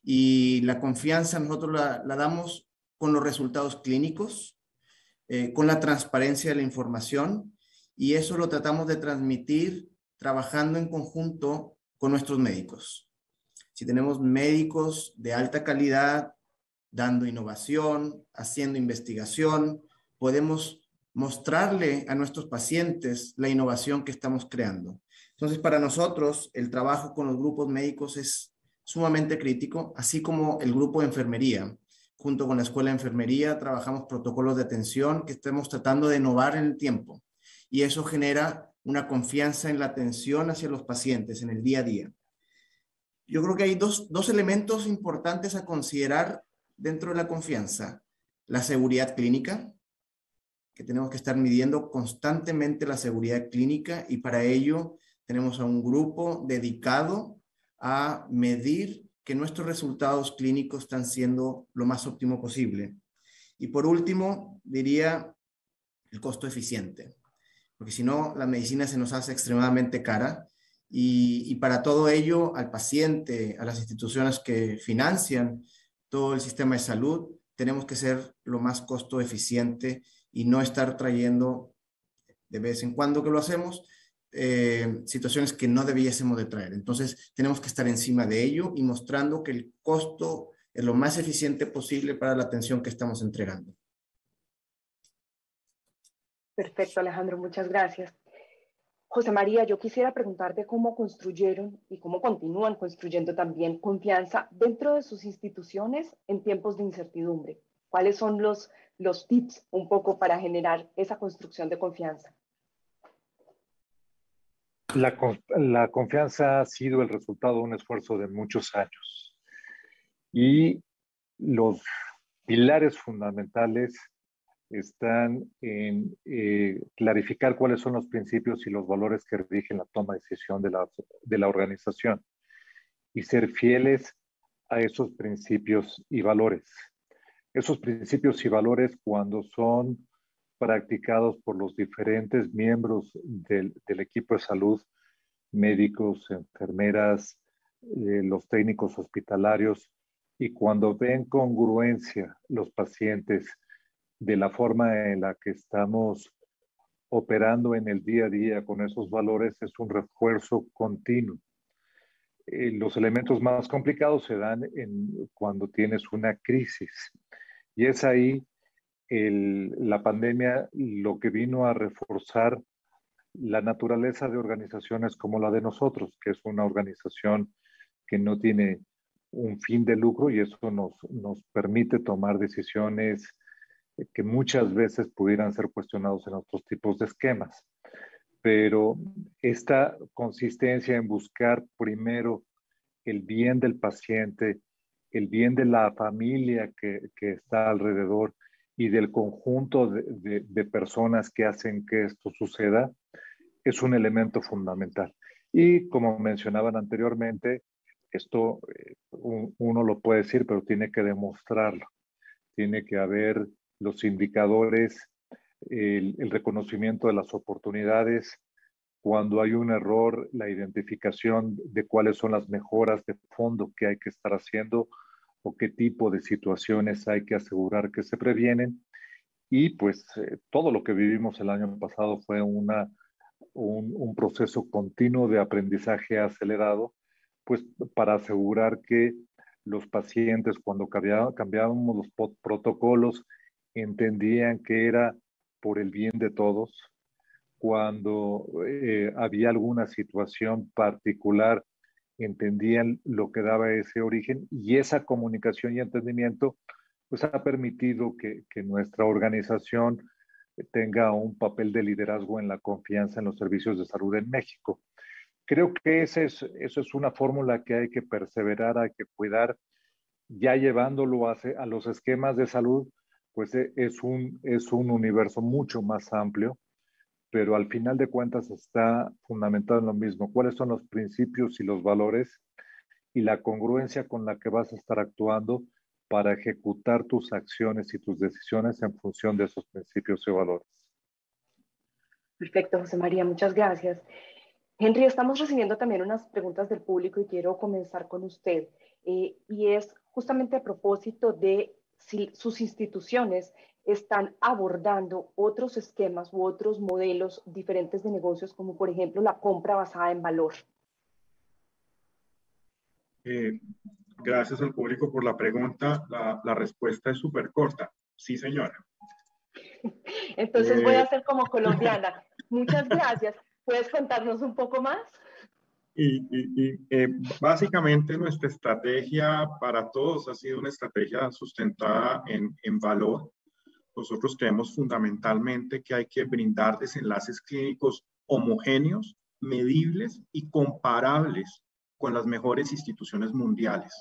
Y la confianza nosotros la damos con los resultados clínicos, con la transparencia de la información, y eso lo tratamos de transmitir trabajando en conjunto con nuestros médicos. Si tenemos médicos de alta calidad, dando innovación, haciendo investigación, podemos mostrarle a nuestros pacientes la innovación que estamos creando. Entonces, para nosotros, el trabajo con los grupos médicos es sumamente crítico, así como el grupo de enfermería. Junto con la Escuela de Enfermería trabajamos protocolos de atención que estamos tratando de innovar en el tiempo, y eso genera una confianza en la atención hacia los pacientes en el día a día. Yo creo que hay dos elementos importantes a considerar dentro de la confianza: la seguridad clínica, que tenemos que estar midiendo constantemente la seguridad clínica, y para ello tenemos a un grupo dedicado a medir que nuestros resultados clínicos están siendo lo más óptimo posible. Y por último, diría el costo eficiente, porque si no, la medicina se nos hace extremadamente cara, y para todo ello, al paciente, a las instituciones que financian todo el sistema de salud, tenemos que ser lo más costo eficiente y no estar trayendo, de vez en cuando que lo hacemos, situaciones que no debiésemos de traer. Entonces, tenemos que estar encima de ello y mostrando que el costo es lo más eficiente posible para la atención que estamos entregando. Perfecto, Alejandro, muchas gracias. José María, yo quisiera preguntarte cómo construyeron y cómo continúan construyendo también confianza dentro de sus instituciones en tiempos de incertidumbre. ¿Cuáles son los tips un poco para generar esa construcción de confianza? La confianza ha sido el resultado de un esfuerzo de muchos años, y los pilares fundamentales están en clarificar cuáles son los principios y los valores que rigen la toma de decisión de la organización, y ser fieles a esos principios y valores. Esos principios y valores, cuando son practicados por los diferentes miembros del equipo de salud, médicos, enfermeras, los técnicos hospitalarios, y cuando ven congruencia los pacientes de la forma en la que estamos operando en el día a día con esos valores, es un refuerzo continuo. Los elementos más complicados se dan cuando tienes una crisis, y es ahí la pandemia lo que vino a reforzar la naturaleza de organizaciones como la de nosotros, que es una organización que no tiene un fin de lucro, y eso nos permite tomar decisiones que muchas veces pudieran ser cuestionados en otros tipos de esquemas. Pero esta consistencia en buscar primero el bien del paciente, el bien de la familia que está alrededor y del conjunto de personas que hacen que esto suceda, es un elemento fundamental. Y como mencionaban anteriormente, esto uno lo puede decir, pero tiene que demostrarlo. Tiene que haber los indicadores, el reconocimiento de las oportunidades. Cuando hay un error, la identificación de cuáles son las mejoras de fondo que hay que estar haciendo o qué tipo de situaciones hay que asegurar que se previenen. Y pues todo lo que vivimos el año pasado fue un proceso continuo de aprendizaje acelerado, pues para asegurar que los pacientes, cuando cambiábamos los protocolos, entendían que era por el bien de todos. Cuando había alguna situación particular, entendían lo que daba ese origen, y esa comunicación y entendimiento pues ha permitido que nuestra organización tenga un papel de liderazgo en la confianza en los servicios de salud en México. Creo que eso es una fórmula que hay que perseverar, hay que cuidar. Ya llevándolo a los esquemas de salud, pues es un universo mucho más amplio, pero al final de cuentas está fundamentado en lo mismo. ¿Cuáles son los principios y los valores y la congruencia con la que vas a estar actuando para ejecutar tus acciones y tus decisiones en función de esos principios y valores? Perfecto, José María, muchas gracias. Henry, estamos recibiendo también unas preguntas del público y quiero comenzar con usted. Y es justamente a propósito de si sus instituciones están abordando otros esquemas u otros modelos diferentes de negocios, como por ejemplo la compra basada en valor. Gracias al público por la pregunta. La respuesta es súper corta. Sí, señora. Entonces voy a hacer como colombiana. Muchas gracias. ¿Puedes contarnos un poco más? Básicamente nuestra estrategia para todos ha sido una estrategia sustentada en valor. Nosotros creemos fundamentalmente que hay que brindar desenlaces clínicos homogéneos, medibles y comparables con las mejores instituciones mundiales.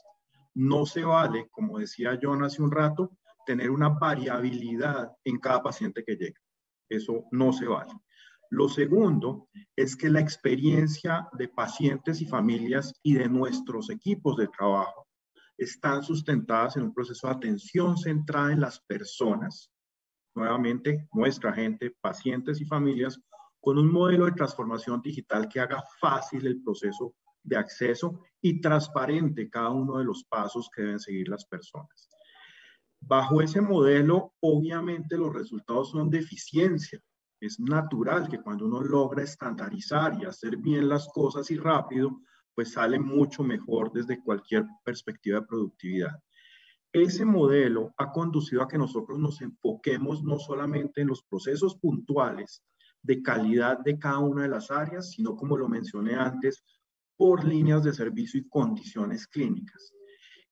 No se vale, como decía John hace un rato, tener una variabilidad en cada paciente que llega. Eso no se vale. Lo segundo es que la experiencia de pacientes y familias y de nuestros equipos de trabajo están sustentadas en un proceso de atención centrada en las personas, nuevamente nuestra gente, pacientes y familias, con un modelo de transformación digital que haga fácil el proceso de acceso y transparente cada uno de los pasos que deben seguir las personas. Bajo ese modelo, obviamente los resultados son de eficiencia. Es natural que cuando uno logra estandarizar y hacer bien las cosas y rápido, pues sale mucho mejor desde cualquier perspectiva de productividad. Ese modelo ha conducido a que nosotros nos enfoquemos no solamente en los procesos puntuales de calidad de cada una de las áreas, sino, como lo mencioné antes, por líneas de servicio y condiciones clínicas.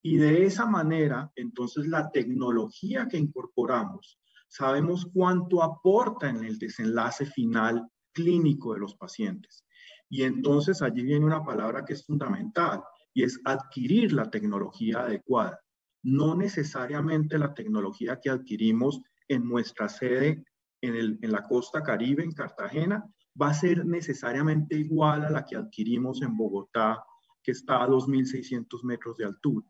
Y de esa manera, entonces, la tecnología que incorporamos, sabemos cuánto aporta en el desenlace final clínico de los pacientes. Y entonces allí viene una palabra que es fundamental, y es adquirir la tecnología adecuada. No necesariamente la tecnología que adquirimos en nuestra sede en la costa Caribe, en Cartagena, va a ser necesariamente igual a la que adquirimos en Bogotá, que está a 2.600 metros de altura.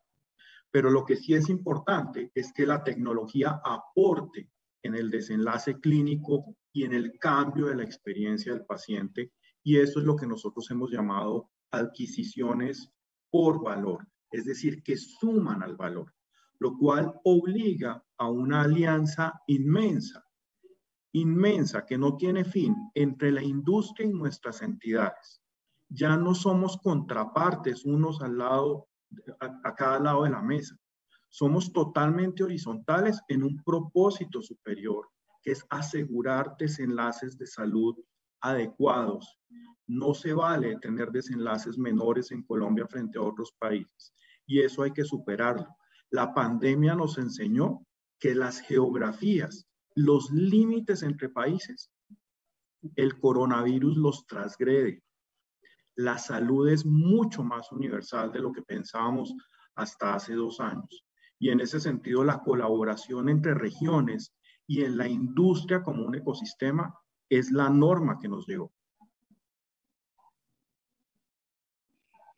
Pero lo que sí es importante es que la tecnología aporte en el desenlace clínico y en el cambio de la experiencia del paciente, y eso es lo que nosotros hemos llamado adquisiciones por valor, es decir, que suman al valor, lo cual obliga a una alianza inmensa, inmensa, que no tiene fin, entre la industria y nuestras entidades. Ya no somos contrapartes unos al lado, a cada lado de la mesa. Somos totalmente horizontales en un propósito superior, que es asegurar desenlaces de salud adecuados. No se vale tener desenlaces menores en Colombia frente a otros países, y eso hay que superarlo. La pandemia nos enseñó que las geografías, los límites entre países, el coronavirus los transgrede. La salud es mucho más universal de lo que pensábamos hasta hace 2 años. Y en ese sentido, la colaboración entre regiones y en la industria como un ecosistema es la norma que nos llegó.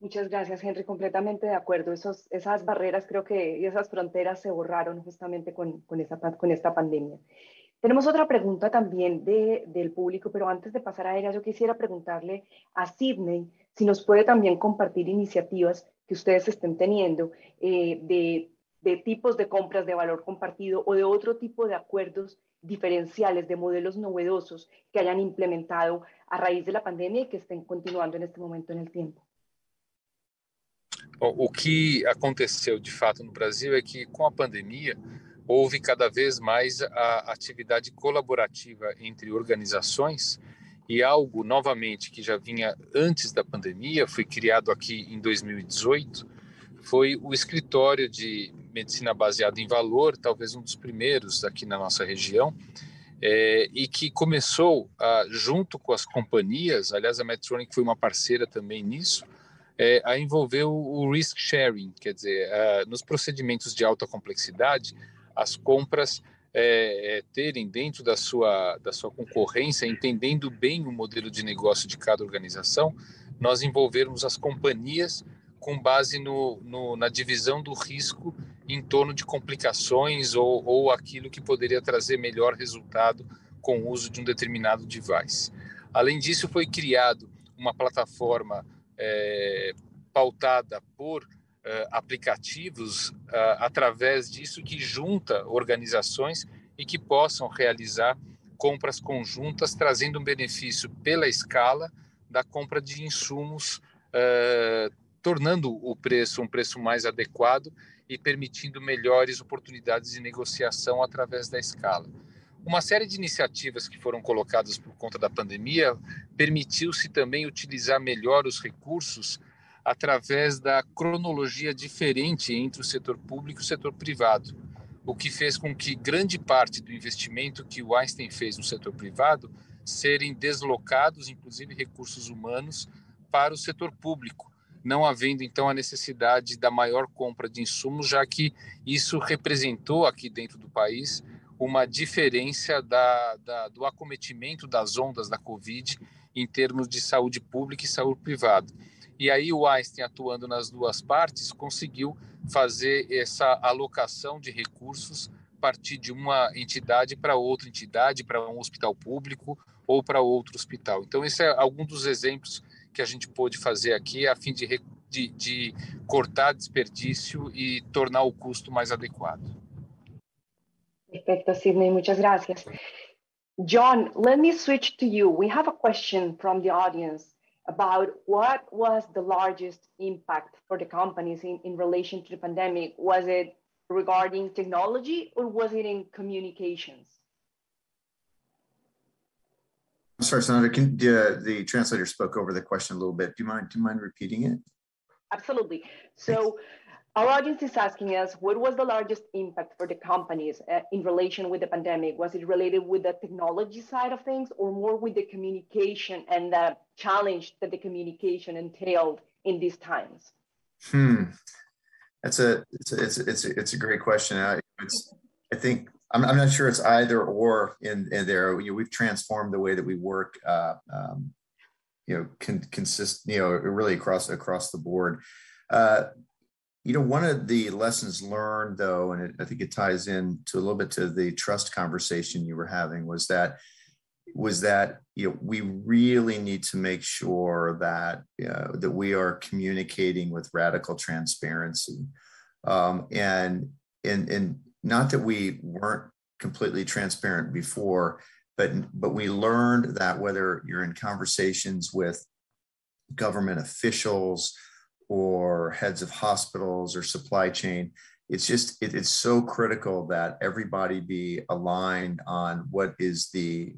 Muchas gracias, Henry. Completamente de acuerdo. Esas barreras, creo que, y esas fronteras se borraron justamente con esta pandemia. Tenemos otra pregunta también del público, pero antes de pasar a ella, yo quisiera preguntarle a Sidney si nos puede también compartir iniciativas que ustedes estén teniendo de tipos de compras de valor compartido o de otro tipo de acuerdos diferenciales, de modelos novedosos que hayan implementado a raíz de la pandemia y que estén continuando en este momento en el tiempo. O que aconteceu de fato no Brasil é que com a pandemia houve cada vez mais a atividade colaborativa entre organizações, e algo novamente que já vinha antes da pandemia, foi criado aqui em 2018, foi o escritório de medicina baseada em valor, talvez um dos primeiros aqui na nossa região, e que começou junto com as companhias, aliás a Medtronic foi uma parceira também nisso, a envolver o risk sharing, quer dizer, nos procedimentos de alta complexidade, as compras terem dentro da sua concorrência, entendendo bem o modelo de negócio de cada organização, nós envolvermos as companhias com base na divisão do risco em torno de complicações ou aquilo que poderia trazer melhor resultado com o uso de um determinado device. Além disso, foi criado uma plataforma pautada por aplicativos através disso que junta organizações e que possam realizar compras conjuntas, trazendo um benefício pela escala da compra de insumos, tornando o preço um preço mais adequado e permitindo melhores oportunidades de negociação através da escala. Uma série de iniciativas que foram colocadas por conta da pandemia permitiu-se também utilizar melhor os recursos através da cronologia diferente entre o setor público e o setor privado, o que fez com que grande parte do investimento que o Einstein fez no setor privado serem deslocados, inclusive recursos humanos, para o setor público, não havendo então a necessidade da maior compra de insumos, já que isso representou aqui dentro do país uma diferença do acometimento das ondas da Covid em termos de saúde pública e saúde privada. E aí o Einstein, atuando nas duas partes, conseguiu fazer essa alocação de recursos a partir de uma entidade para outra entidade, para um hospital público ou para outro hospital. Então, esse é algum dos exemplos que a gente pôde fazer aqui a fim de cortar desperdício e tornar o custo mais adequado. Perfecto, Sidney, muchas gracias. John, let me switch to you. We have a question from the audience about what was the largest impact for the companies in relation to the pandemic. Was it regarding technology or was it in communications? I'm sorry, Sandra, the translator spoke over the question a little bit. Do you mind repeating it? Absolutely. So our audience is asking us, what was the largest impact for the companies in relation with the pandemic? Was it related with the technology side of things or more with the communication and the challenge that the communication entailed in these times? It's a great question. I think I'm not sure it's either or in there. We've transformed the way that we work, really across the board. You know, one of the lessons learned, though, and I think it ties in to a little bit to the trust conversation you were having, was that you know, we really need to make sure that that we are communicating with radical transparency, and not that we weren't completely transparent before, but we learned that whether you're in conversations with government officials or heads of hospitals or supply chain, it's so critical that everybody be aligned on what is the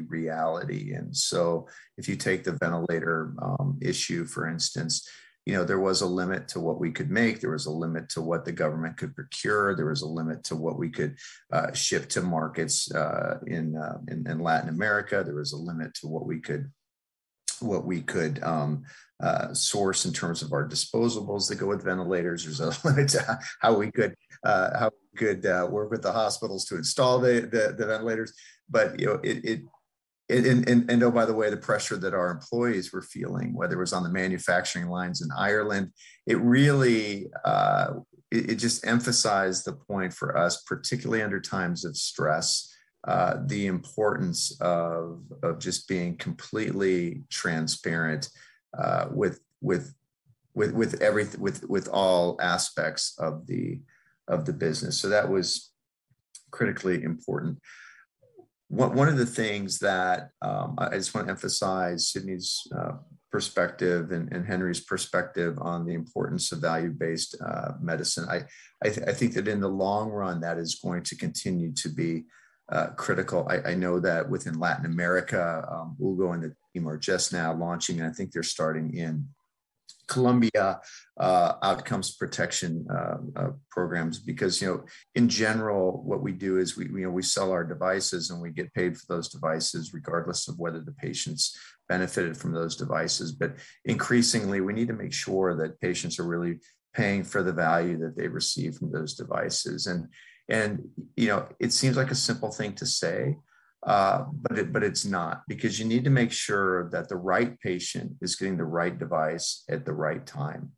reality. And so if you take the ventilator issue, for instance, you know, there was a limit to what we could make. There was a limit to what the government could procure. There was a limit to what we could ship to markets in Latin America. There was a limit to what we could source in terms of our disposables that go with ventilators. There's a limit to how we could work with the hospitals to install the ventilators. But you know, and oh, by the way, the pressure that our employees were feeling, whether it was on the manufacturing lines in Ireland, it really it just emphasized the point for us, particularly under times of stress, the importance of just being completely transparent with everything, with all aspects of the business. So that was critically important. One of the things that I just want to emphasize Sydney's perspective and Henry's perspective on the importance of value-based medicine. I think that in the long run, that is going to continue to be critical. I know that within Latin America, Hugo and the team are just now launching, and I think they're starting in Colombia, outcomes protection programs, because, you know, in general, what we do is we sell our devices and we get paid for those devices regardless of whether the patients benefited from those devices. But increasingly, we need to make sure that patients are really paying for the value that they receive from those devices. And you know, it seems like a simple thing to say, but it's not, because you need to make sure that the right patient is getting the right device at the right time.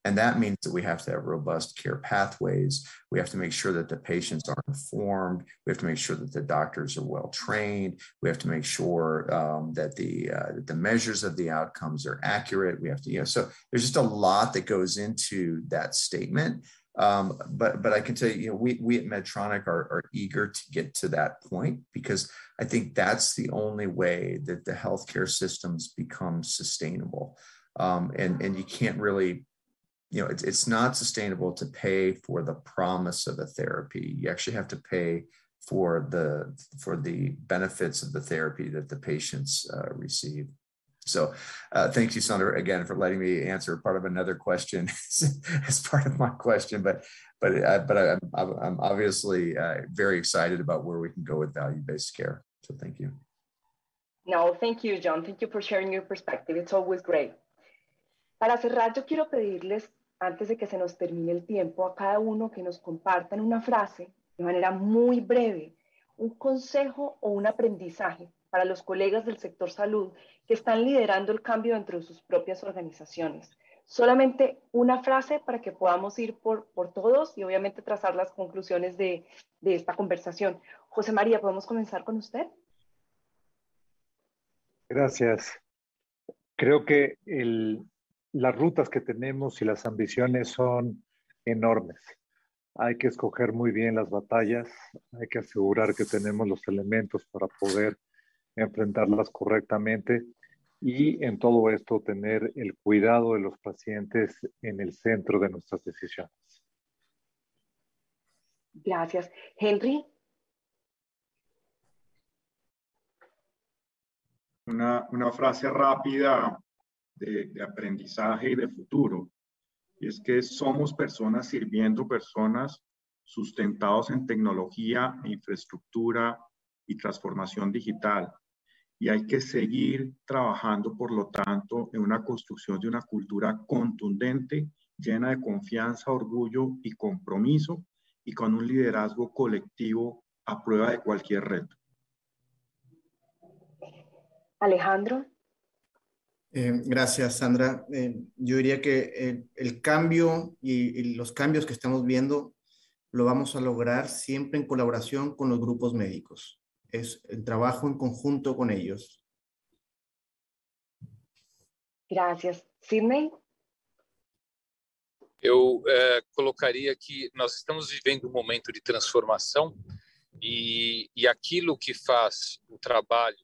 And that means that we have to have robust care pathways. We have to make sure that the patients are informed. We have to make sure that the doctors are well trained. We have to make sure that the measures of the outcomes are accurate. We have to, you know, so there's just a lot that goes into that statement. But I can tell you, you know, we at Medtronic are eager to get to that point, because I think that's the only way that the healthcare systems become sustainable. And you can't really, you know, it's not sustainable to pay for the promise of a therapy. You actually have to pay for the benefits of the therapy that the patients receive. So thank you, Sandra, again, for letting me answer part of another question as part of my question. But I'm obviously very excited about where we can go with value-based care. So thank you. No, thank you, John. Thank you for sharing your perspective. It's always great. Para cerrar, yo quiero pedirles, antes de que se nos termine el tiempo, a cada uno que nos compartan una frase de manera muy breve, un consejo o un aprendizaje para los colegas del sector salud que están liderando el cambio dentro de sus propias organizaciones. Solamente una frase para que podamos ir por todos y obviamente trazar las conclusiones de esta conversación. José María, ¿podemos comenzar con usted? Gracias. Creo que las rutas que tenemos y las ambiciones son enormes. Hay que escoger muy bien las batallas, hay que asegurar que tenemos los elementos para poder enfrentarlas correctamente, y en todo esto tener el cuidado de los pacientes en el centro de nuestras decisiones. Gracias. Henry. Una frase rápida de aprendizaje y de futuro, y es que somos personas sirviendo personas, sustentados en tecnología, infraestructura y transformación digital. Y hay que seguir trabajando, por lo tanto, en una construcción de una cultura contundente, llena de confianza, orgullo y compromiso, y con un liderazgo colectivo a prueba de cualquier reto. Alejandro. Gracias, Sandra. Yo diría que el cambio y los cambios que estamos viendo lo vamos a lograr siempre en colaboración con los grupos médicos. Es el trabajo en conjunto con ellos. Gracias. Sidney? Eu colocaria que nós estamos vivendo um momento de transformação e aquilo que faz o trabalho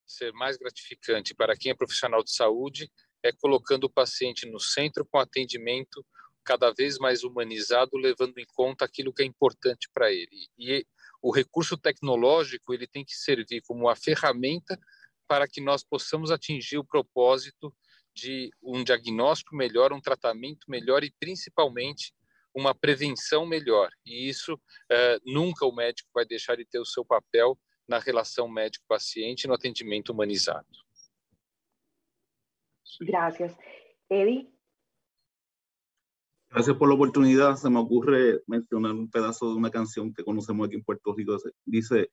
ser mais gratificante para quem é profissional de saúde é colocando o paciente no centro com atendimento cada vez mais humanizado, levando em conta aquilo que é importante para ele. E o recurso tecnológico ele tem que servir como uma ferramenta para que nós possamos atingir o propósito de um diagnóstico melhor, um tratamento melhor e, principalmente, uma prevenção melhor. E isso nunca o médico vai deixar de ter o seu papel na relação médico-paciente e no atendimento humanizado. Gracias. Eddie? Gracias por la oportunidad. Se me ocurre mencionar un pedazo de una canción que conocemos aquí en Puerto Rico. Dice,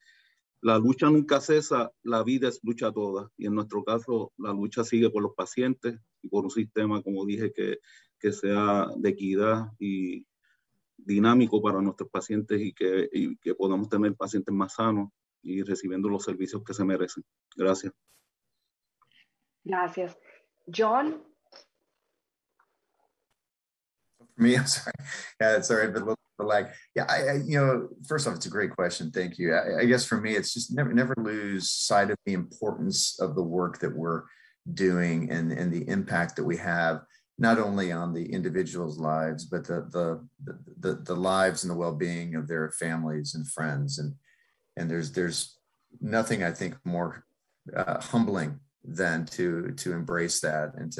la lucha nunca cesa, la vida es lucha toda. Y en nuestro caso, la lucha sigue por los pacientes y por un sistema, como dije, que sea de equidad y dinámico para nuestros pacientes y que podamos tener pacientes más sanos y recibiendo los servicios que se merecen. Gracias. Gracias. John? For me, I'm sorry. Yeah, sorry, but like, yeah, you know, first off, it's a great question. Thank you. I guess for me, it's just never lose sight of the importance of the work that we're doing and the impact that we have, not only on the individuals' lives, but the lives and the well-being of their families and friends. And there's nothing, I think, more humbling than to embrace that and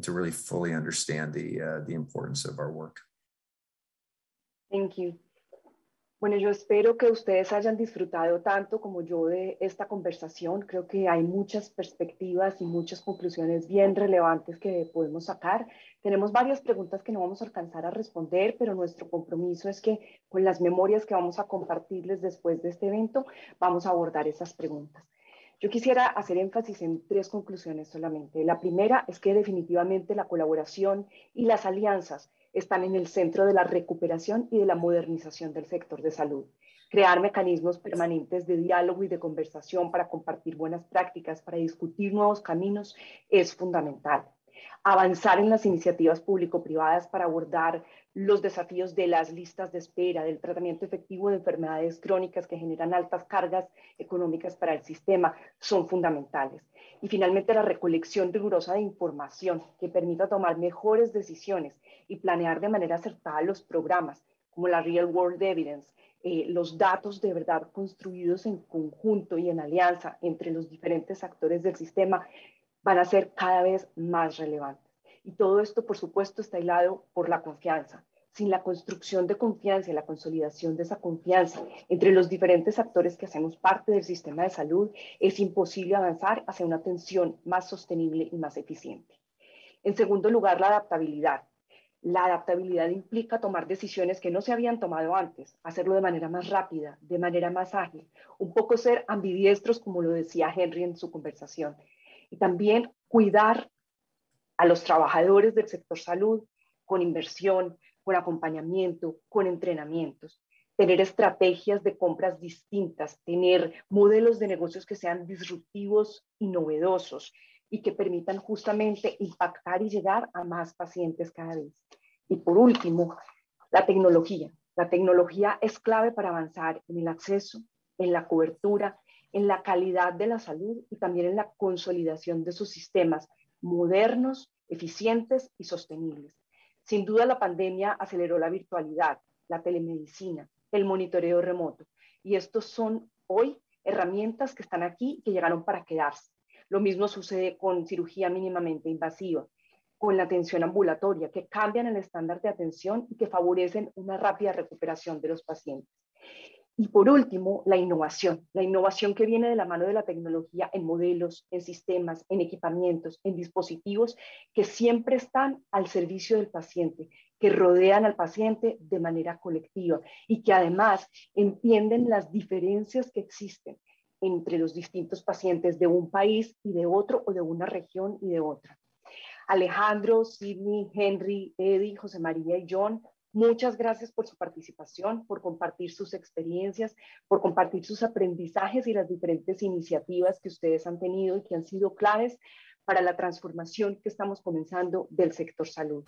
to really fully understand the importance of our work. Thank you. Bueno, yo espero que ustedes hayan disfrutado tanto como yo de esta conversación. Creo que hay muchas perspectivas y muchas conclusiones bien relevantes que podemos sacar. Tenemos varias preguntas que no vamos a alcanzar a responder, pero nuestro compromiso es que con las memorias que vamos a compartirles después de este evento, vamos a abordar esas preguntas. Yo quisiera hacer énfasis en 3 conclusiones solamente. La primera es que definitivamente la colaboración y las alianzas están en el centro de la recuperación y de la modernización del sector de salud. Crear mecanismos permanentes de diálogo y de conversación para compartir buenas prácticas, para discutir nuevos caminos, es fundamental. Avanzar en las iniciativas público-privadas para abordar los desafíos de las listas de espera, del tratamiento efectivo de enfermedades crónicas que generan altas cargas económicas para el sistema, son fundamentales. Y finalmente, la recolección rigurosa de información que permita tomar mejores decisiones y planear de manera acertada los programas, como la Real World Evidence, los datos de verdad construidos en conjunto y en alianza entre los diferentes actores del sistema, van a ser cada vez más relevantes. Y todo esto, por supuesto, está hilado por la confianza. Sin la construcción de confianza y la consolidación de esa confianza entre los diferentes actores que hacemos parte del sistema de salud, es imposible avanzar hacia una atención más sostenible y más eficiente. En segundo lugar, la adaptabilidad. La adaptabilidad implica tomar decisiones que no se habían tomado antes, hacerlo de manera más rápida, de manera más ágil, un poco ser ambidiestros, como lo decía Henry en su conversación. Y también cuidar a los trabajadores del sector salud con inversión, con acompañamiento, con entrenamientos, tener estrategias de compras distintas, tener modelos de negocios que sean disruptivos y novedosos y que permitan justamente impactar y llegar a más pacientes cada vez. Y por último, la tecnología. La tecnología es clave para avanzar en el acceso, en la cobertura, en la calidad de la salud y también en la consolidación de sus sistemas modernos, eficientes y sostenibles. Sin duda, la pandemia aceleró la virtualidad, la telemedicina, el monitoreo remoto. Y estos son hoy herramientas que están aquí y que llegaron para quedarse. Lo mismo sucede con cirugía mínimamente invasiva, con la atención ambulatoria, que cambian el estándar de atención y que favorecen una rápida recuperación de los pacientes. Y por último, la innovación que viene de la mano de la tecnología en modelos, en sistemas, en equipamientos, en dispositivos que siempre están al servicio del paciente, que rodean al paciente de manera colectiva y que además entienden las diferencias que existen entre los distintos pacientes de un país y de otro o de una región y de otra. Alejandro, Sidney, Henry, Eddie, José María y John, muchas gracias por su participación, por compartir sus experiencias, por compartir sus aprendizajes y las diferentes iniciativas que ustedes han tenido y que han sido claves para la transformación que estamos comenzando del sector salud.